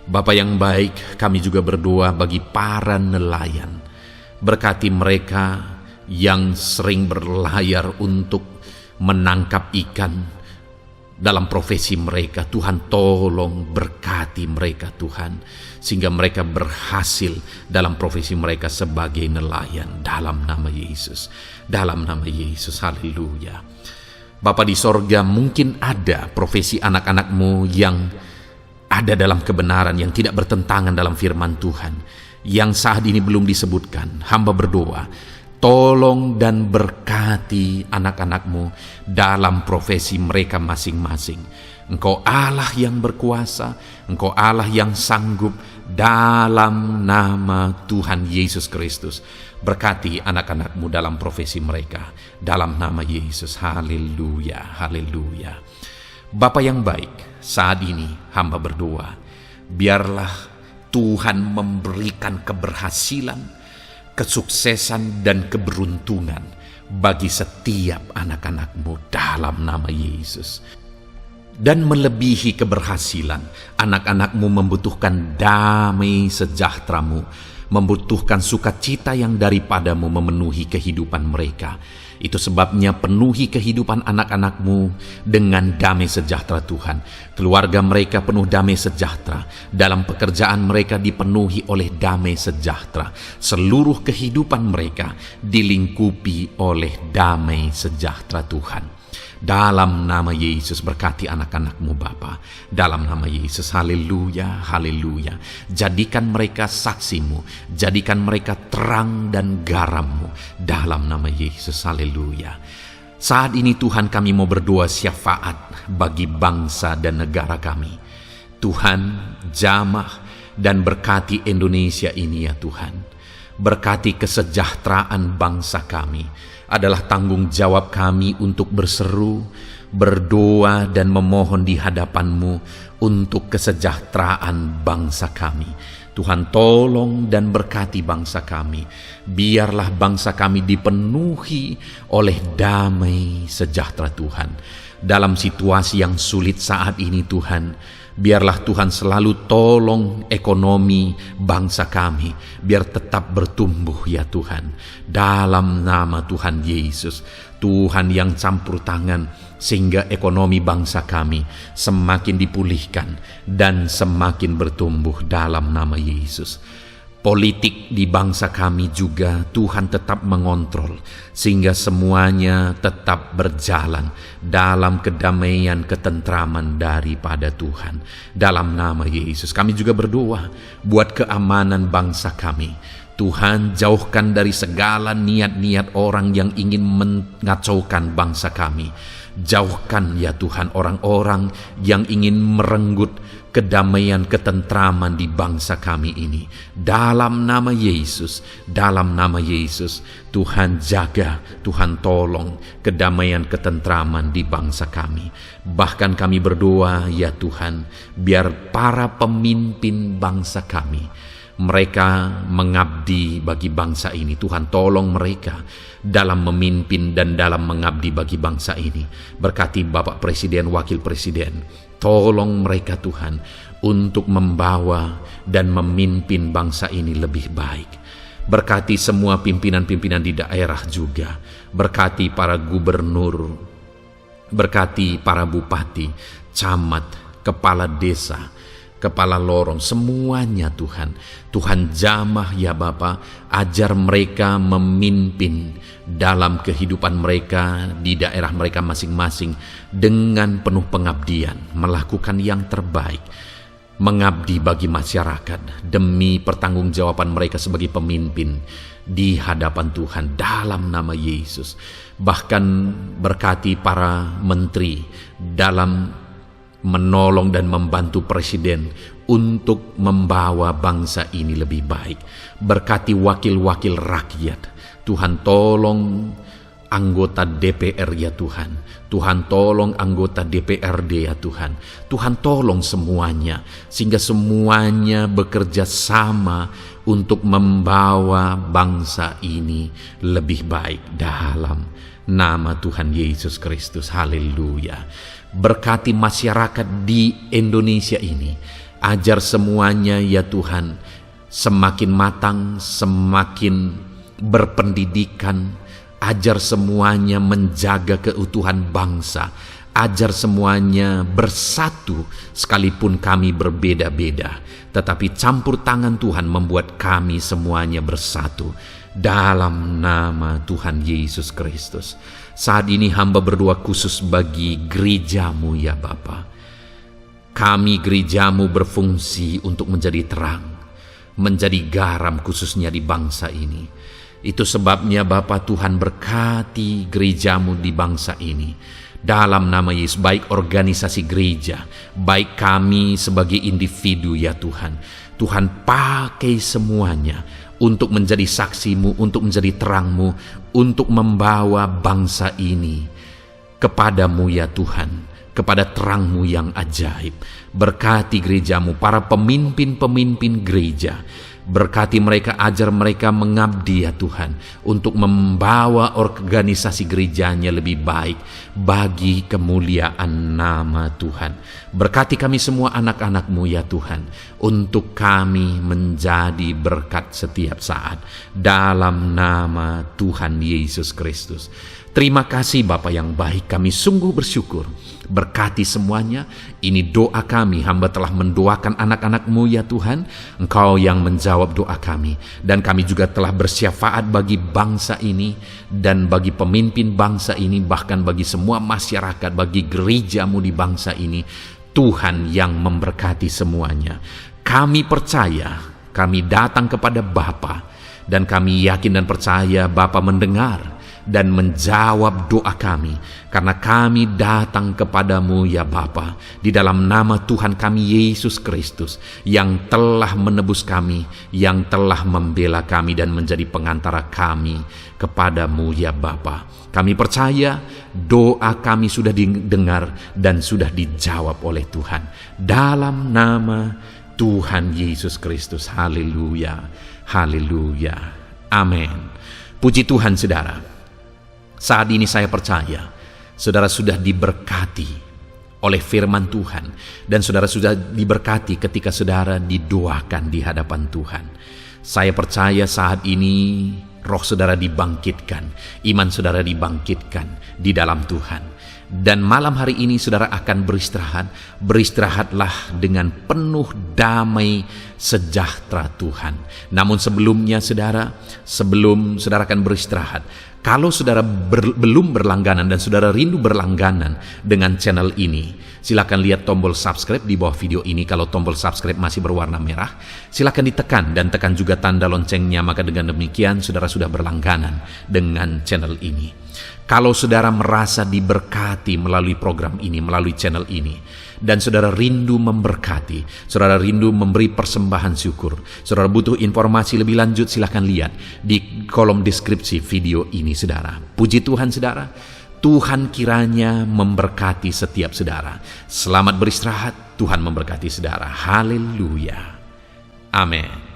Bapa yang baik, kami juga berdoa bagi para nelayan. Berkati mereka yang sering berlayar untuk menangkap ikan dalam profesi mereka. Tuhan tolong berkati mereka Tuhan, sehingga mereka berhasil dalam profesi mereka sebagai nelayan dalam nama Yesus. Dalam nama Yesus, haleluya. Bapa di sorga, mungkin ada profesi anak-anak-Mu yang ada dalam kebenaran, yang tidak bertentangan dalam firman Tuhan, yang saat ini belum disebutkan. Hamba berdoa, tolong dan berkati anak-anak-Mu dalam profesi mereka masing-masing. Engkau Allah yang berkuasa, Engkau Allah yang sanggup, dalam nama Tuhan Yesus Kristus. Berkati anak-anak-Mu dalam profesi mereka, dalam nama Yesus. Haleluya, haleluya. Bapa yang baik, saat ini hamba berdoa, biarlah Tuhan memberikan keberhasilan, kesuksesan dan keberuntungan bagi setiap anak-anak-Mu dalam nama Yesus. Dan melebihi keberhasilan, anak-anak-Mu membutuhkan damai sejahtera-Mu, membutuhkan sukacita yang daripadamu memenuhi kehidupan mereka. Itu sebabnya penuhi kehidupan anak-anak-Mu dengan damai sejahtera Tuhan. Keluarga mereka penuh damai sejahtera. Dalam pekerjaan mereka dipenuhi oleh damai sejahtera. Seluruh kehidupan mereka dilingkupi oleh damai sejahtera Tuhan. Dalam nama Yesus, berkati anak-anak-Mu Bapa. Dalam nama Yesus, haleluya, haleluya. Jadikan mereka saksi-Mu, jadikan mereka terang dan garam-Mu. Dalam nama Yesus, haleluya. Saat ini Tuhan, kami mau berdoa syafaat bagi bangsa dan negara kami. Tuhan, jamah dan berkati Indonesia ini ya Tuhan. Berkati kesejahteraan bangsa kami. Adalah tanggung jawab kami untuk berseru, berdoa dan memohon di hadapan-Mu untuk kesejahteraan bangsa kami. Tuhan, tolong dan berkati bangsa kami. Biarlah bangsa kami dipenuhi oleh damai sejahtera Tuhan. Dalam situasi yang sulit saat ini Tuhan, biarlah Tuhan selalu tolong ekonomi bangsa kami, biar tetap bertumbuh ya Tuhan. Dalam nama Tuhan Yesus, Tuhan yang campur tangan, sehingga ekonomi bangsa kami semakin dipulihkan dan semakin bertumbuh dalam nama Yesus. Politik di bangsa kami juga Tuhan tetap mengontrol, sehingga semuanya tetap berjalan dalam kedamaian, ketentraman daripada Tuhan. Dalam nama Yesus kami juga berdoa buat keamanan bangsa kami. Tuhan, jauhkan dari segala niat-niat orang yang ingin mengacaukan bangsa kami. Jauhkan ya Tuhan orang-orang yang ingin merenggut kedamaian, ketentraman di bangsa kami ini. Dalam nama Yesus, dalam nama Yesus, Tuhan jaga, Tuhan tolong kedamaian, ketentraman di bangsa kami. Bahkan kami berdoa ya Tuhan, biar para pemimpin bangsa kami, mereka mengabdi bagi bangsa ini. Tuhan tolong mereka dalam memimpin dan dalam mengabdi bagi bangsa ini. Berkati Bapak Presiden, Wakil Presiden. Tolong mereka Tuhan untuk membawa dan memimpin bangsa ini lebih baik. Berkati semua pimpinan-pimpinan di daerah juga. Berkati para gubernur. Berkati para bupati, camat, kepala desa, kepala lorong, semuanya Tuhan. Tuhan jamah ya Bapa, ajar mereka memimpin dalam kehidupan mereka di daerah mereka masing-masing dengan penuh pengabdian, melakukan yang terbaik, mengabdi bagi masyarakat demi pertanggungjawaban mereka sebagai pemimpin di hadapan Tuhan dalam nama Yesus. Bahkan berkati para menteri dalam menolong dan membantu presiden untuk membawa bangsa ini lebih baik. Berkati wakil-wakil rakyat. Tuhan tolong anggota DPR ya Tuhan. Tuhan tolong anggota DPRD ya Tuhan. Tuhan tolong semuanya, sehingga semuanya bekerja sama untuk membawa bangsa ini lebih baik dalam nama Tuhan Yesus Kristus. Haleluya. Berkati masyarakat di Indonesia ini. Ajar semuanya ya Tuhan semakin matang, semakin berpendidikan. Ajar semuanya menjaga keutuhan bangsa. Ajar semuanya bersatu sekalipun kami berbeda-beda. Tetapi campur tangan Tuhan membuat kami semuanya bersatu. dalam nama Tuhan Yesus Kristus. Saat ini hamba berdoa khusus bagi gerejamu ya Bapa. Kami gerejamu berfungsi untuk menjadi terang, menjadi garam khususnya di bangsa ini. Itu sebabnya Bapa, Tuhan berkati gerejamu di bangsa ini. Dalam nama Yesus, baik organisasi gereja, baik kami sebagai individu ya Tuhan. Tuhan pakai semuanya untuk menjadi saksimu, untuk menjadi terangmu, untuk membawa bangsa ini kepadamu ya Tuhan, kepada terangmu yang ajaib. Berkati gerejamu, para pemimpin-pemimpin gereja. Berkati mereka, ajar mereka mengabdi ya Tuhan, untuk membawa organisasi gerejanya lebih baik bagi kemuliaan nama Tuhan. Berkati kami semua anak-anak-Mu ya Tuhan, untuk kami menjadi berkat setiap saat. Dalam nama Tuhan Yesus Kristus. Terima kasih Bapa yang baik, kami sungguh bersyukur. Berkati semuanya. Ini doa kami, hamba telah mendoakan anak-anak-Mu ya Tuhan. Engkau yang menjawab doa kami. Dan kami juga telah bersyafaat bagi bangsa ini, dan bagi pemimpin bangsa ini, bahkan bagi semua masyarakat, bagi gerejamu di bangsa ini. Tuhan yang memberkati semuanya. Kami percaya, kami datang kepada Bapa, dan kami yakin dan percaya Bapa mendengar dan menjawab doa kami, karena kami datang kepadamu ya Bapa, di dalam nama Tuhan kami Yesus Kristus, yang telah menebus kami, yang telah membela kami dan menjadi pengantara kami kepadamu ya Bapa. Kami percaya doa kami sudah didengar dan sudah dijawab oleh Tuhan, dalam nama Tuhan Yesus Kristus. Haleluya, haleluya, amin. Puji Tuhan saudara. Saat ini saya percaya saudara sudah diberkati oleh firman Tuhan, dan saudara sudah diberkati ketika saudara didoakan di hadapan Tuhan. Saya percaya saat ini roh saudara dibangkitkan, iman saudara dibangkitkan di dalam Tuhan. Dan malam hari ini saudara akan beristirahat. Beristirahatlah dengan penuh damai sejahtera Tuhan. Namun sebelumnya saudara, sebelum saudara akan beristirahat, kalau saudara belum berlangganan dan saudara rindu berlangganan dengan channel ini, silakan lihat tombol subscribe di bawah video ini. Kalau tombol subscribe masih berwarna merah, silakan ditekan dan tekan juga tanda loncengnya. Maka dengan demikian saudara sudah berlangganan dengan channel ini. Kalau saudara merasa diberkati melalui program ini, melalui channel ini, dan saudara rindu memberkati, saudara rindu memberi persembahan syukur, saudara butuh informasi lebih lanjut, silakan lihat di kolom deskripsi video ini saudara. Puji Tuhan saudara, Tuhan kiranya memberkati setiap saudara. Selamat beristirahat, Tuhan memberkati saudara. Haleluya, amin.